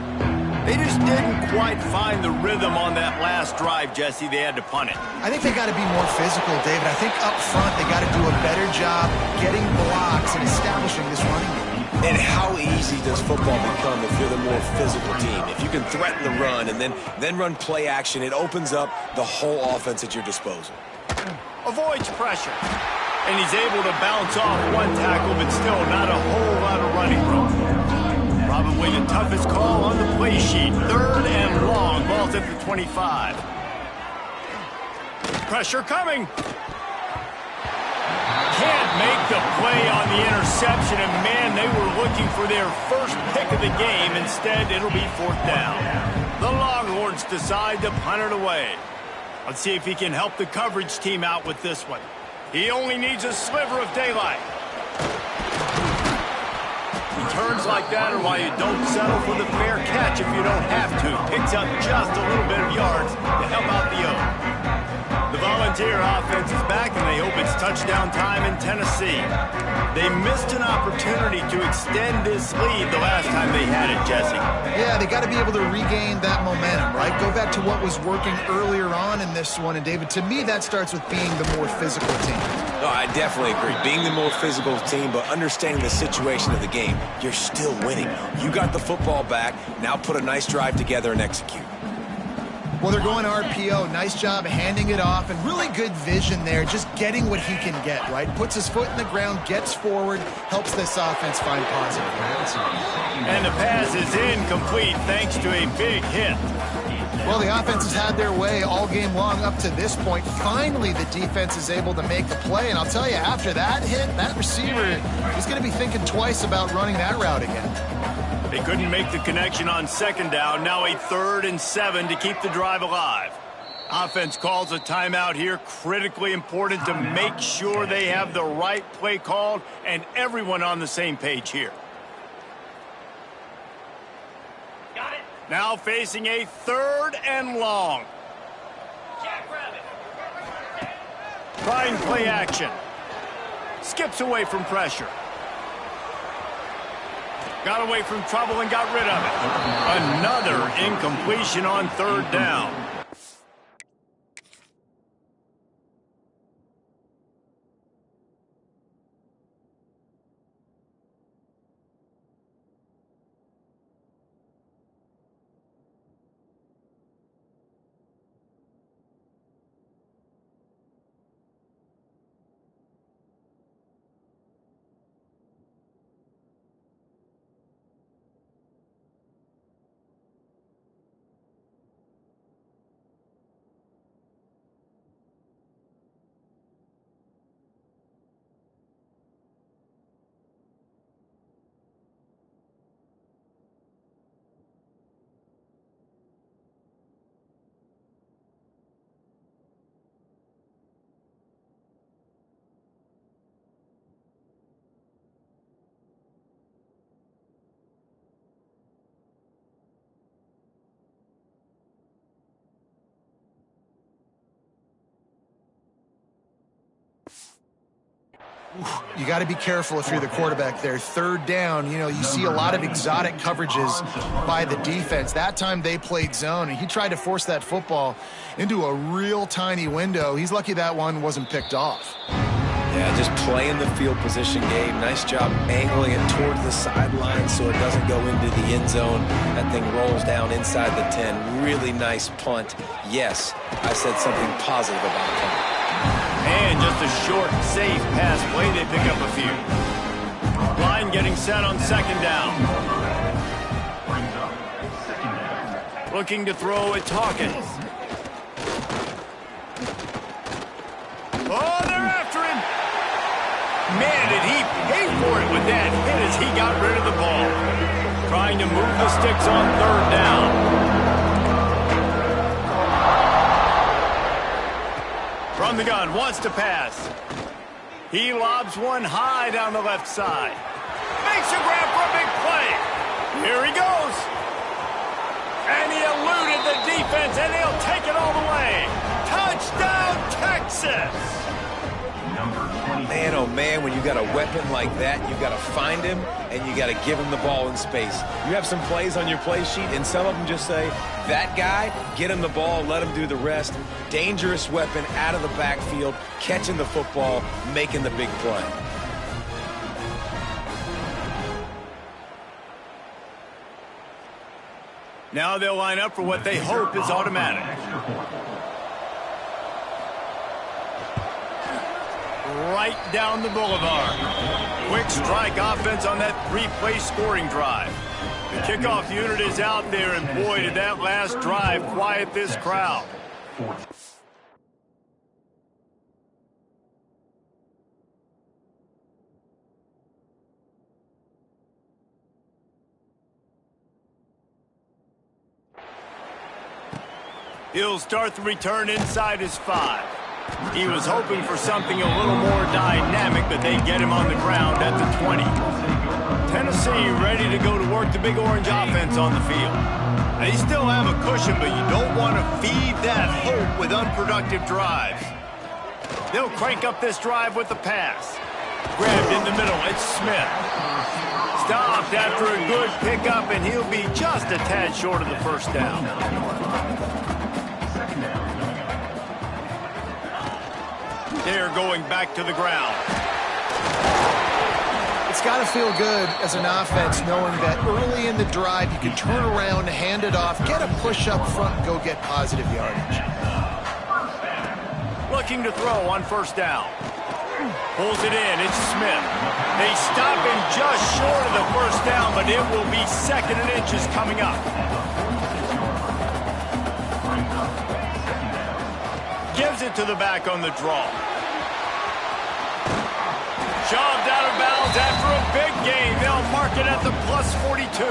Speaker 1: They just didn't quite find the rhythm on that last drive, Jesse. They had to punt it.
Speaker 3: I think they got to be more physical, David. I think up front they got to do a better job getting blocks and establishing this running game.
Speaker 2: And how easy does football become if you're the more physical team? If you can threaten the run and then run play action, it opens up the whole offense at your disposal.
Speaker 1: Avoids pressure. And he's able to bounce off one tackle, but still not a whole lot of running room. Probably the toughest call on the play sheet. 3rd and long. Ball's at the 25. Pressure coming. Can't make the play on the interception, and man, they were looking for their first pick of the game. Instead, it'll be 4th down. The Longhorns decide to punt it away. Let's see if he can help the coverage team out with this one. He only needs a sliver of daylight. Returns like that are why you don't settle for the fair catch if you don't have to. Picks up just a little bit of yards to help out the O. The Volunteer offense is back, and they hope it's touchdown time in Tennessee. They missed an opportunity to extend this lead the last time they had it, Jesse.
Speaker 3: Yeah, they got to be able to regain that momentum, right? Go back to what was working earlier on in this one. And, David, to me, that starts with being the more physical team.
Speaker 2: No, I definitely agree. Being the more physical team, but understanding the situation of the game, you're still winning. You got the football back. Now put a nice drive together and execute.
Speaker 3: Well, they're going RPO. Nice job handing it off, and really good vision there, just getting what he can get, right? Puts his foot in the ground, gets forward, helps this offense find positive routes.
Speaker 1: And the pass is incomplete thanks to a big hit.
Speaker 3: Well, the offense has had their way all game long up to this point. Finally, the defense is able to make the play, and I'll tell you, after that hit, that receiver is going to be thinking twice about running that route again.
Speaker 1: They couldn't make the connection on 2nd down. Now a 3rd and 7 to keep the drive alive. Offense calls a timeout here. Critically important to make sure they have the right play called and everyone on the same page here. Got it. Now facing a 3rd and long. Trying play action. Skips away from pressure. Got away from trouble and got rid of it. Another incompletion on 3rd down.
Speaker 3: You got to be careful if you're the quarterback there. 3rd down, you know, you see a lot of exotic coverages by the defense. That time they played zone, and he tried to force that football into a real tiny window. He's lucky that one wasn't picked off.
Speaker 2: Yeah, just playing the field position game. Nice job angling it towards the sideline so it doesn't go into the end zone. That thing rolls down inside the 10. Really nice punt. Yes, I said something positive about punt.
Speaker 1: And just a short, safe pass play. They pick up a few. Line getting set on 2nd down. Looking to throw at Hawkins. Oh, they're after him. Man, did he pay for it with that hit as he got rid of the ball. Trying to move the sticks on 3rd down. From the gun, wants to pass. He lobs one high down the left side. Makes a grab for a big play. Here he goes. And he eluded the defense, and he'll take it all the way. Touchdown, Texas!
Speaker 2: Man, oh man, when you got a weapon like that, you got to find him, and you got to give him the ball in space. You have some plays on your play sheet, and some of them just say, that guy, get him the ball, let him do the rest. Dangerous weapon out of the backfield, catching the football, making the big play.
Speaker 1: Now they'll line up for what they hope is automatic. Right down the boulevard. Quick strike offense on that three-play scoring drive. The kickoff unit is out there, and boy, did that last drive quiet this crowd. He'll start the return inside his 5. He was hoping for something a little more dynamic, but they get him on the ground at the 20. Tennessee ready to go to work the Big Orange offense on the field. They still have a cushion, but you don't want to feed that hope with unproductive drives. They'll crank up this drive with the pass. Grabbed in the middle, it's Smith. Stopped after a good pickup, and he'll be just a tad short of the first down. They're going back to the ground.
Speaker 3: It's got to feel good as an offense knowing that early in the drive you can turn around, hand it off, get a push up front, and go get positive yardage.
Speaker 1: Looking to throw on first down. Pulls it in, it's Smith. They stop him just short of the first down, but it will be 2nd and inches coming up. Gives it to the back on the draw. Shoved out of bounds after a big gain. They'll mark it at the plus 42.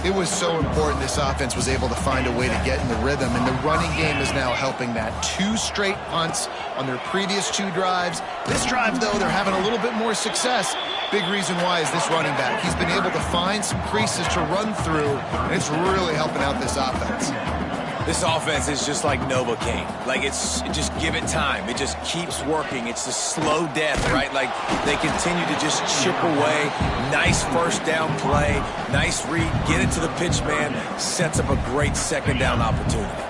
Speaker 3: It was so important this offense was able to find a way to get in the rhythm, and the running game is now helping that. 2 straight punts on their previous 2 drives. This drive, though, they're having a little bit more success. Big reason why is this running back. He's been able to find some creases to run through, and it's really helping out this offense.
Speaker 2: This offense is just like Novocaine. Like, just give it time. It just keeps working. It's the slow death, right? Like, they continue to just chip away. Nice first down play. Nice read. Get it to the pitch man. Sets up a great 2nd down opportunity.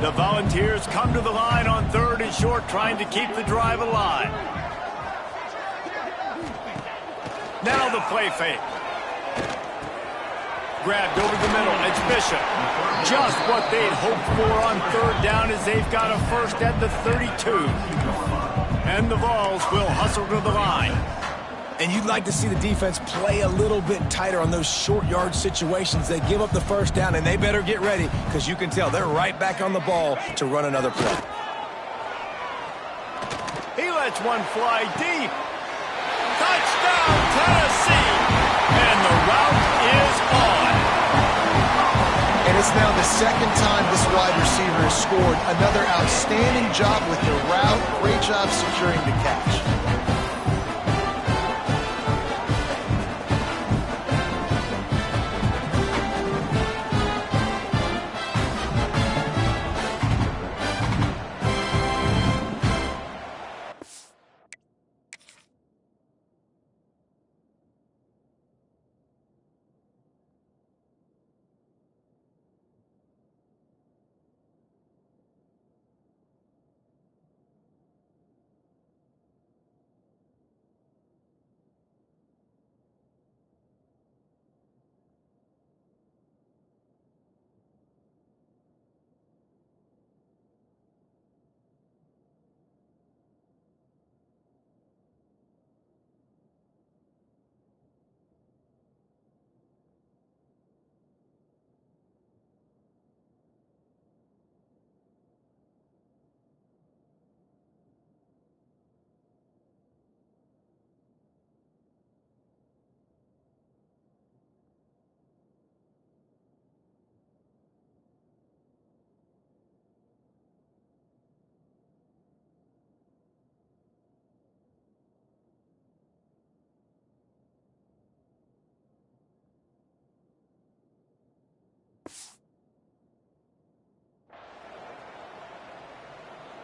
Speaker 1: The Volunteers come to the line on 3rd and short, trying to keep the drive alive. Now the play fake. Grabbed over the middle. It's Bishop. Just what they'd hoped for on 3rd down as they've got a first at the 32. And the Vols will hustle to the line.
Speaker 2: And you'd like to see the defense play a little bit tighter on those short yard situations. They give up the first down, and they better get ready because you can tell they're right back on the ball to run another play.
Speaker 1: He lets one fly deep. Touchdown, Tennessee! And the route is on.
Speaker 3: And it's now the 2nd time this wide receiver has scored. Another outstanding job with the route. Great job securing the catch.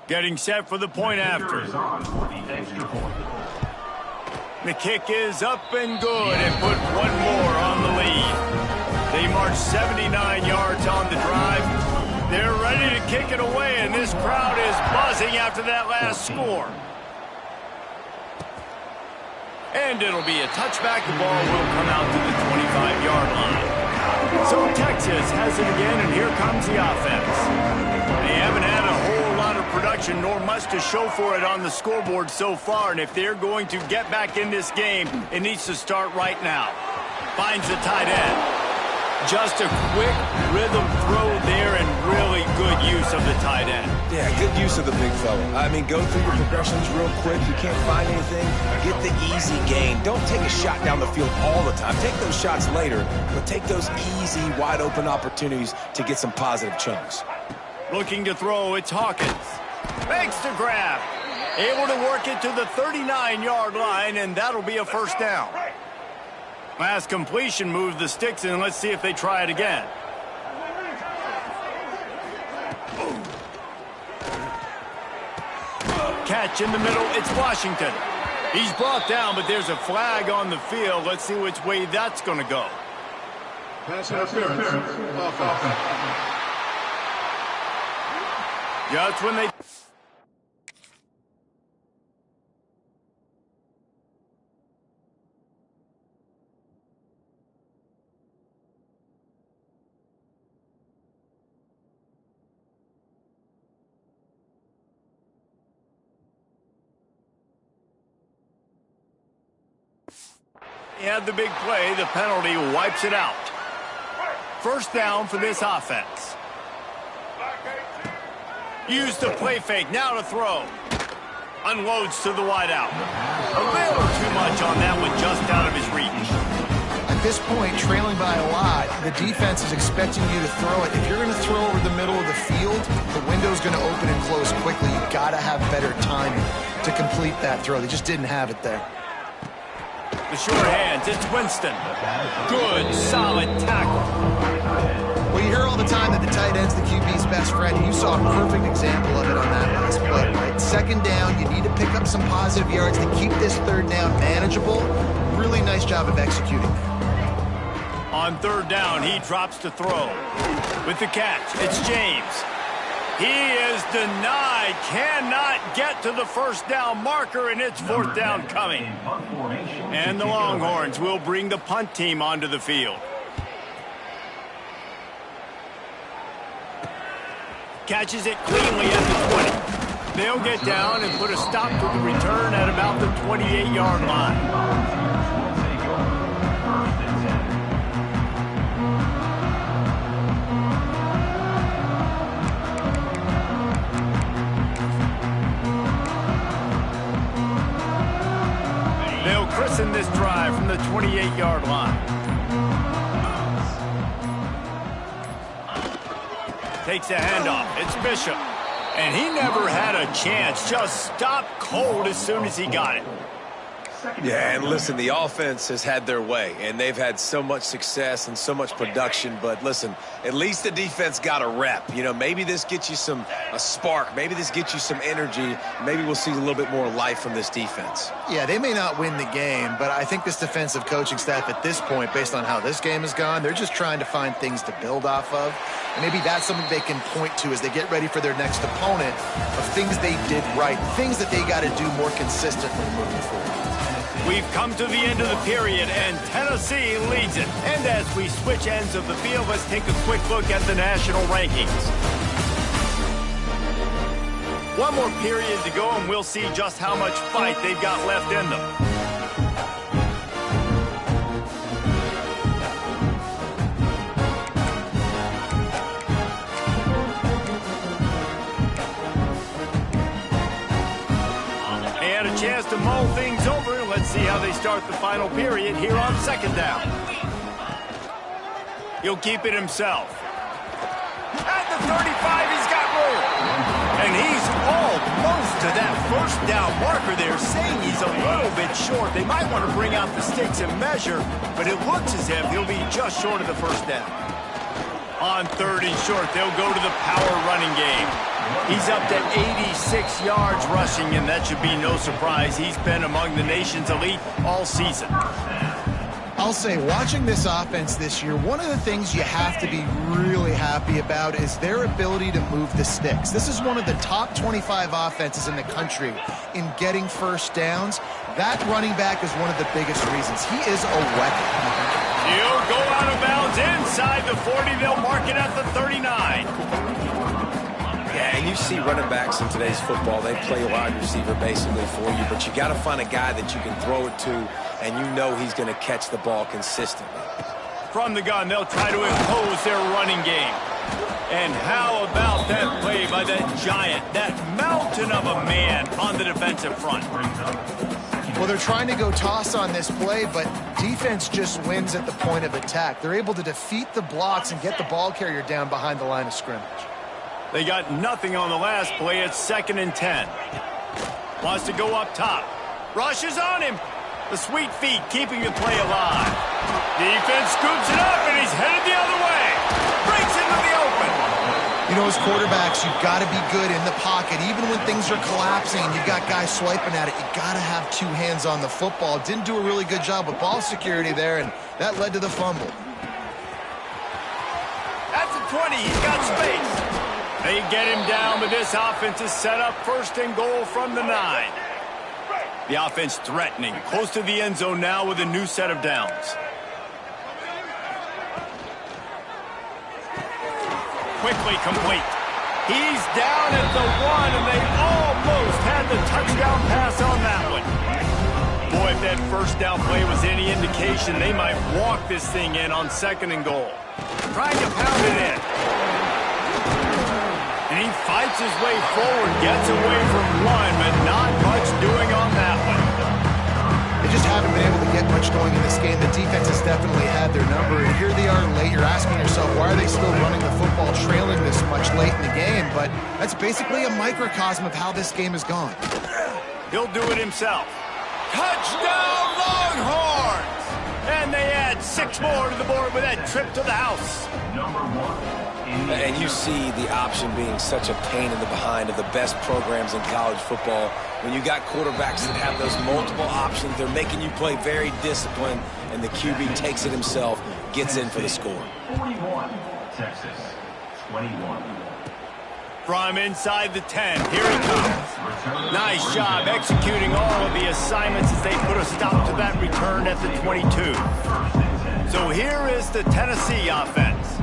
Speaker 1: Getting set for the point after. The kick is up and good and put one more on the lead. They march 79 yards on the drive. They're ready to kick it away, and this crowd is buzzing after that last score. And it'll be a touchback. The ball will come out to the 25-yard line. So Texas has it again, and here comes the offense. They haven't had a whole lot of production, nor much to show for it on the scoreboard so far, and if they're going to get back in this game, it needs to start right now. Finds the tight end. Just a quick rhythm throw there and really good use of the tight end.
Speaker 2: Yeah, good use of the big fella. I mean, go through your progressions real quick. You can't find anything, get the easy gain. Don't take a shot down the field all the time. Take those shots later, but take those easy, wide-open opportunities to get some positive chunks.
Speaker 1: Looking to throw, it's Hawkins. Makes the grab. Able to work it to the 39-yard line, and that'll be a first down. Last completion moved the sticks in. Let's see if they try it again. Catch in the middle. It's Washington. He's brought down, but there's a flag on the field. Let's see which way that's going to go.
Speaker 5: Pass interference. Offense.
Speaker 1: Just when they... He had the big play. The penalty wipes it out. First down for this offense. Use the play fake. Now to throw. Unloads to the wideout. A little too much on that one, just out of his reach.
Speaker 3: At this point, trailing by a lot, the defense is expecting you to throw it. If you're going to throw over the middle of the field, the window's going to open and close quickly. You've got to have better timing to complete that throw. They just didn't have it there.
Speaker 1: The short hands, it's Winston. Good, solid tackle.
Speaker 3: Well, you hear all the time that the tight end's the QB's best friend. You saw a perfect example of it on that last play, right? Second down, you need to pick up some positive yards to keep this third down manageable. Really nice job of executing that.
Speaker 1: On third down, he drops to throw. With the catch, it's James. He is denied, cannot get to the first down marker, and it's fourth down coming. And the Longhorns will bring the punt team onto the field. Catches it cleanly at the 20. They'll get down and put a stop to the return at about the 28-yard line. They'll christen this drive from the 28-yard line. Takes a handoff. It's Bishop. And he never had a chance. Just stopped cold as soon as he got it.
Speaker 2: Yeah, and listen, the offense has had their way, and they've had so much success and so much production. But listen, at least the defense got a rep. You know, maybe this gets you a spark. Maybe this gets you some energy. Maybe we'll see a little bit more life from this defense.
Speaker 3: Yeah, they may not win the game, but I think this defensive coaching staff at this point, based on how this game has gone, they're just trying to find things to build off of. And maybe that's something they can point to as they get ready for their next opponent of things they did right, things that they got to do more consistently moving forward.
Speaker 1: We've come to the end of the period, and Tennessee leads it. And as we switch ends of the field, let's take a quick look at the national rankings. One more period to go, and we'll see just how much fight they've got left in them. Chance to mull things over. Let's see how they start the final period here on second down. He'll keep it himself. At the 35, he's got room. And he's almost to that first down marker there, saying he's a little bit short. They might want to bring out the sticks and measure, but it looks as if he'll be just short of the first down. On third and short, they'll go to the power running game. He's up to 86 yards rushing, and that should be no surprise. He's been among the nation's elite all season.
Speaker 3: I'll say, watching this offense this year, one of the things you have to be really happy about is their ability to move the sticks. This is one of the top 25 offenses in the country in getting first downs. That running back is one of the biggest reasons. He is a weapon.
Speaker 1: He'll go out of bounds inside the 40. They'll mark it at the 39.
Speaker 2: Yeah, and you see running backs in today's football, they play wide receiver basically for you, but you got to find a guy that you can throw it to, and you know he's going to catch the ball consistently.
Speaker 1: From the gun, they'll try to impose their running game. And how about that play by that giant, that mountain of a man on the defensive front?
Speaker 3: Well, they're trying to go toss on this play, but defense just wins at the point of attack. They're able to defeat the blocks and get the ball carrier down behind the line of scrimmage.
Speaker 1: They got nothing on the last play. It's 2nd and 10. Wants to go up top. Rushes on him. The sweet feet keeping the play alive. Defense scoops it up, and he's headed the other way. Breaks into the open.
Speaker 3: You know, as quarterbacks, you've got to be good in the pocket. Even when things are collapsing and you've got guys swiping at it, you've got to have two hands on the football. Didn't do a really good job with ball security there, and that led to the fumble.
Speaker 1: At the 20, he's got space. They get him down, but this offense is set up 1st and goal from the 9. The offense threatening, close to the end zone now with a new set of downs. Quickly complete. He's down at the 1, and they almost had the touchdown pass on that one. Boy, if that first down play was any indication, they might walk this thing in on 2nd and goal. Trying to pound it in. And he fights his way forward, gets away from one, but not much doing on that one.
Speaker 3: They just haven't been able to get much going in this game. The defense has definitely had their number, and here they are late. You're asking yourself, why are they still running the football, trailing this much late in the game? But that's basically a microcosm of how this game has gone.
Speaker 1: He'll do it himself. Touchdown, Longhorns! And they add 6 more to the board with that trip to the house.
Speaker 2: And you see the option being such a pain in the behind of the best programs in college football. When you got quarterbacks that have those multiple options, they're making you play very disciplined, and the QB takes it himself, gets in for the score.
Speaker 7: 41, Texas, 21.
Speaker 1: From inside the 10, here he comes. Nice job executing all of the assignments as they put a stop to that return at the 22. So here is the Tennessee offense.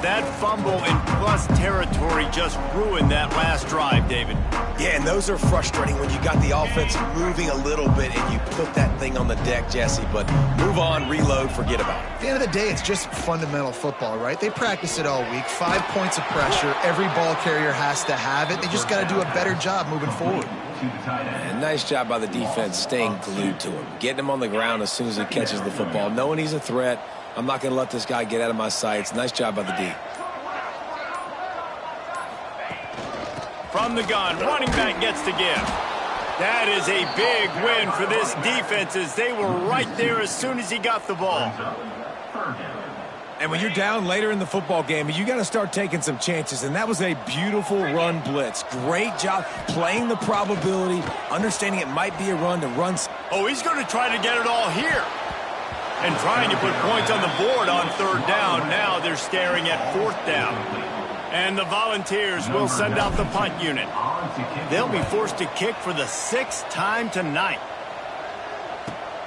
Speaker 1: That fumble in plus territory just ruined that last drive, David.
Speaker 2: Yeah, and those are frustrating when you got the offense moving a little bit and you put that thing on the deck, Jesse, but move on, reload, forget about it.
Speaker 3: At the end of the day, it's just fundamental football, right? They practice it all week. 5 points of pressure. Every ball carrier has to have it. They just got to do a better job moving forward.
Speaker 2: And nice job by the defense staying glued to him, getting him on the ground as soon as he catches the football, knowing he's a threat. I'm not going to let this guy get out of my sights. Nice job by the D.
Speaker 1: From the gun, running back gets to give. That is a big win for this defense as they were right there as soon as he got the ball.
Speaker 2: And when you're down later in the football game, you got to start taking some chances, and that was a beautiful run blitz. Great job playing the probability, understanding it might be a run to run.
Speaker 1: Oh, he's going to try to get it all here. And trying to put points on the board on 3rd down. Now they're staring at 4th down. And the Volunteers will send out the punt unit. They'll be forced to kick for the 6th time tonight.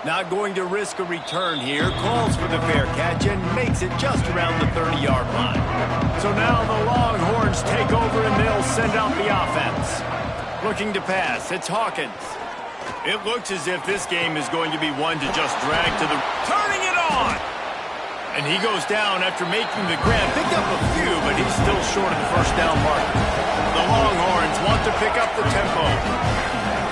Speaker 1: Not going to risk a return here. Calls for the fair catch and makes it just around the 30-yard line. So now the Longhorns take over and they'll send out the offense. Looking to pass, it's Hawkins. It looks as if this game is going to be one to just drag to the... Turning it on! And he goes down after making the grab. Picked up a few, but he's still short of the 1st down mark. The Longhorns want to pick up the tempo.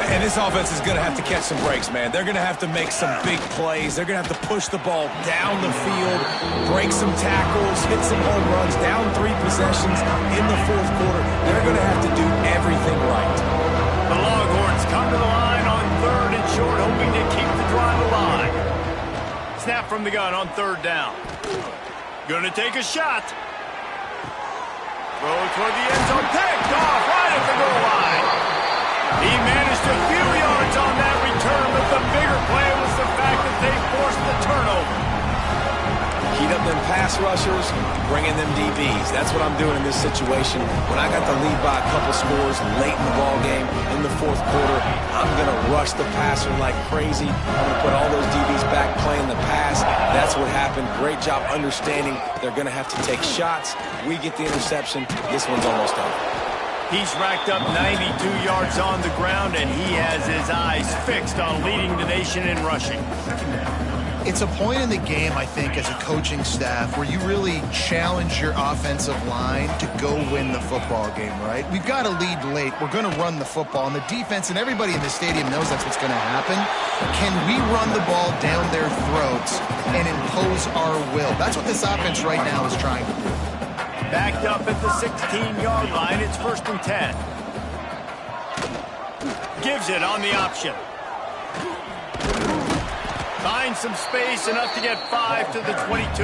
Speaker 2: And this offense is going to have to catch some breaks, man. They're going to have to make some big plays. They're going to have to push the ball down the field, break some tackles, hit some home runs, down 3 possessions in the 4th quarter. They're going to have to do everything right.
Speaker 1: The Longhorns come to the line on 3rd and short, hoping to keep the drive alive. Snap from the gun on 3rd down. Gonna take a shot. Throw toward the end zone, picked off right at the goal line. He managed a few yards on that return, but the bigger play was the fact that they forced the turnover.
Speaker 2: Keyed up them pass rushers, bring in them DBs. That's what I'm doing in this situation. When I got the lead by a couple scores late in the ball game, in the fourth quarter, I'm going to rush the passer like crazy. I'm going to put all those DBs back playing the pass. That's what happened. Great job understanding they're going to have to take shots. We get the interception. This one's almost over.
Speaker 1: He's racked up 92 yards on the ground, and he has his eyes fixed on leading the nation in rushing.
Speaker 3: It's a point in the game, I think, as a coaching staff where you really challenge your offensive line to go win the football game, right? We've got to lead late. We're going to run the football. And the defense and everybody in the stadium knows that's what's going to happen. Can we run the ball down their throats and impose our will? That's what this offense right now is trying to do.
Speaker 1: Backed up at the 16-yard line. It's 1st and 10. Gives it on the option. Finds some space, enough to get 5 to the 22.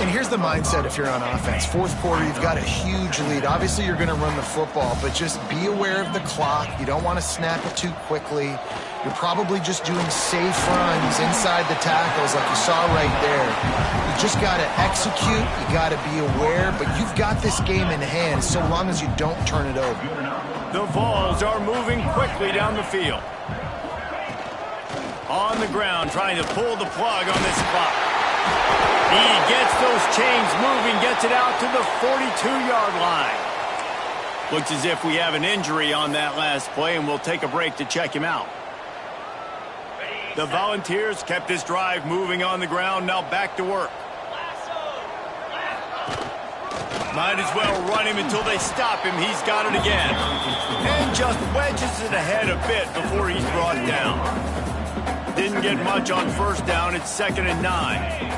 Speaker 3: And here's the mindset if you're on offense. Fourth quarter, you've got a huge lead. Obviously, you're going to run the football, but just be aware of the clock. You don't want to snap it too quickly. You're probably just doing safe runs inside the tackles like you saw right there. You just got to execute. You got to be aware, but you've got this game in hand so long as you don't turn it over.
Speaker 1: The Vols are moving quickly down the field. On the ground, trying to pull the plug on this clock. He gets those chains moving, gets it out to the 42-yard line. Looks as if we have an injury on that last play, and we'll take a break to check him out. The Volunteers kept this drive moving on the ground, now back to work. Might as well run him until they stop him. He's got it again. And just wedges it ahead a bit before he's brought down. Didn't get much on 1st down. It's 2nd and 9.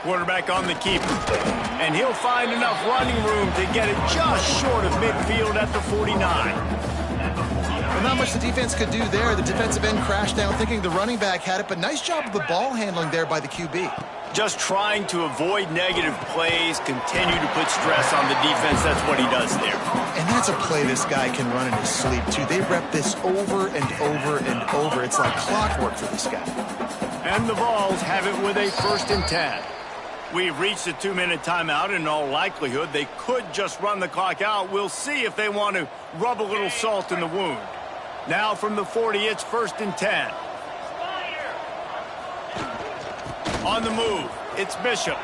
Speaker 1: Quarterback on the keeper. And he'll find enough running room to get it just short of midfield at the 49.
Speaker 3: Well, not much the defense could do there. The defensive end crashed down thinking the running back had it, but nice job of the ball handling there by the QB.
Speaker 1: Just trying to avoid negative plays, continue to put stress on the defense. That's what he does there.
Speaker 3: And that's a play this guy can run in his sleep, too. They rep this over and over and over. It's like clockwork for this guy.
Speaker 1: And the Vols have it with a 1st and 10. We've reached a 2-minute timeout. In all likelihood, they could just run the clock out. We'll see if they want to rub a little salt in the wound. Now from the 40, it's 1st and 10. On the move, it's Bishop.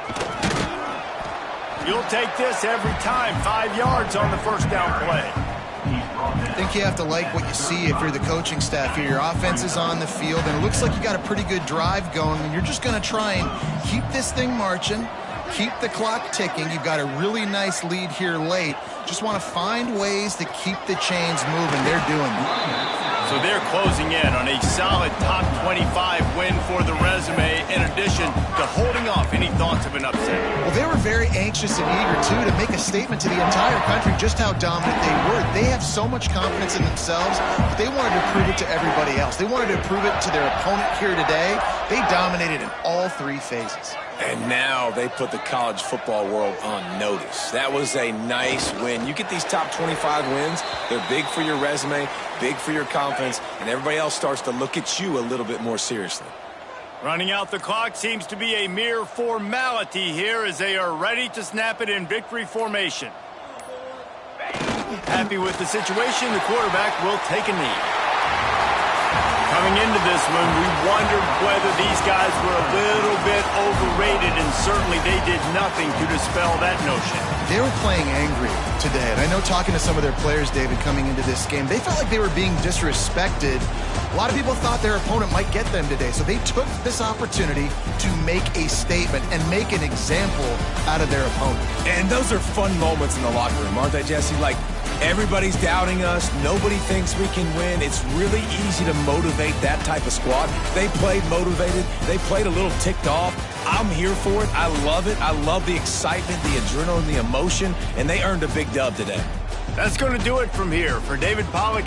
Speaker 1: You'll take this every time. 5 yards on the 1st down play.
Speaker 3: I think you have to like what you see if you're the coaching staff here. Your offense is on the field, and it looks like you got a pretty good drive going, and you're just going to try and keep this thing marching, keep the clock ticking. You've got a really nice lead here late. Just want to find ways to keep the chains moving. They're doing it.
Speaker 1: So they're closing in on a solid top 25 win for the resume, in addition to holding off any thoughts of an upset.
Speaker 3: Well, they were very anxious and eager, too, to make a statement to the entire country just how dominant they were. They have so much confidence in themselves, but they wanted to prove it to everybody else. They wanted to prove it to their opponent here today. They dominated in all 3 phases.
Speaker 2: And now they put the college football world on notice. That was a nice win. You get these top 25 wins, they're big for your resume, big for your confidence, and everybody else starts to look at you a little bit more seriously.
Speaker 1: Running out the clock seems to be a mere formality here as they are ready to snap it in victory formation. Happy with the situation, the quarterback will take a knee. Coming into this one, we wondered whether these guys were a little bit overrated, and certainly they did nothing to dispel that notion.
Speaker 3: They were playing angry today, and I know talking to some of their players, David, coming into this game, they felt like they were being disrespected. A lot of people thought their opponent might get them today, so they took this opportunity to make a statement and make an example out of their opponent.
Speaker 2: And those are fun moments in the locker room, aren't they, Jesse? Like, everybody's doubting us. Nobody thinks we can win. It's really easy to motivate that type of squad. They played motivated. They played a little ticked off. I'm here for it. I love it. I love the excitement, the adrenaline, the emotion, and they earned a big dub today.
Speaker 1: That's going to do it from here. For David Pollack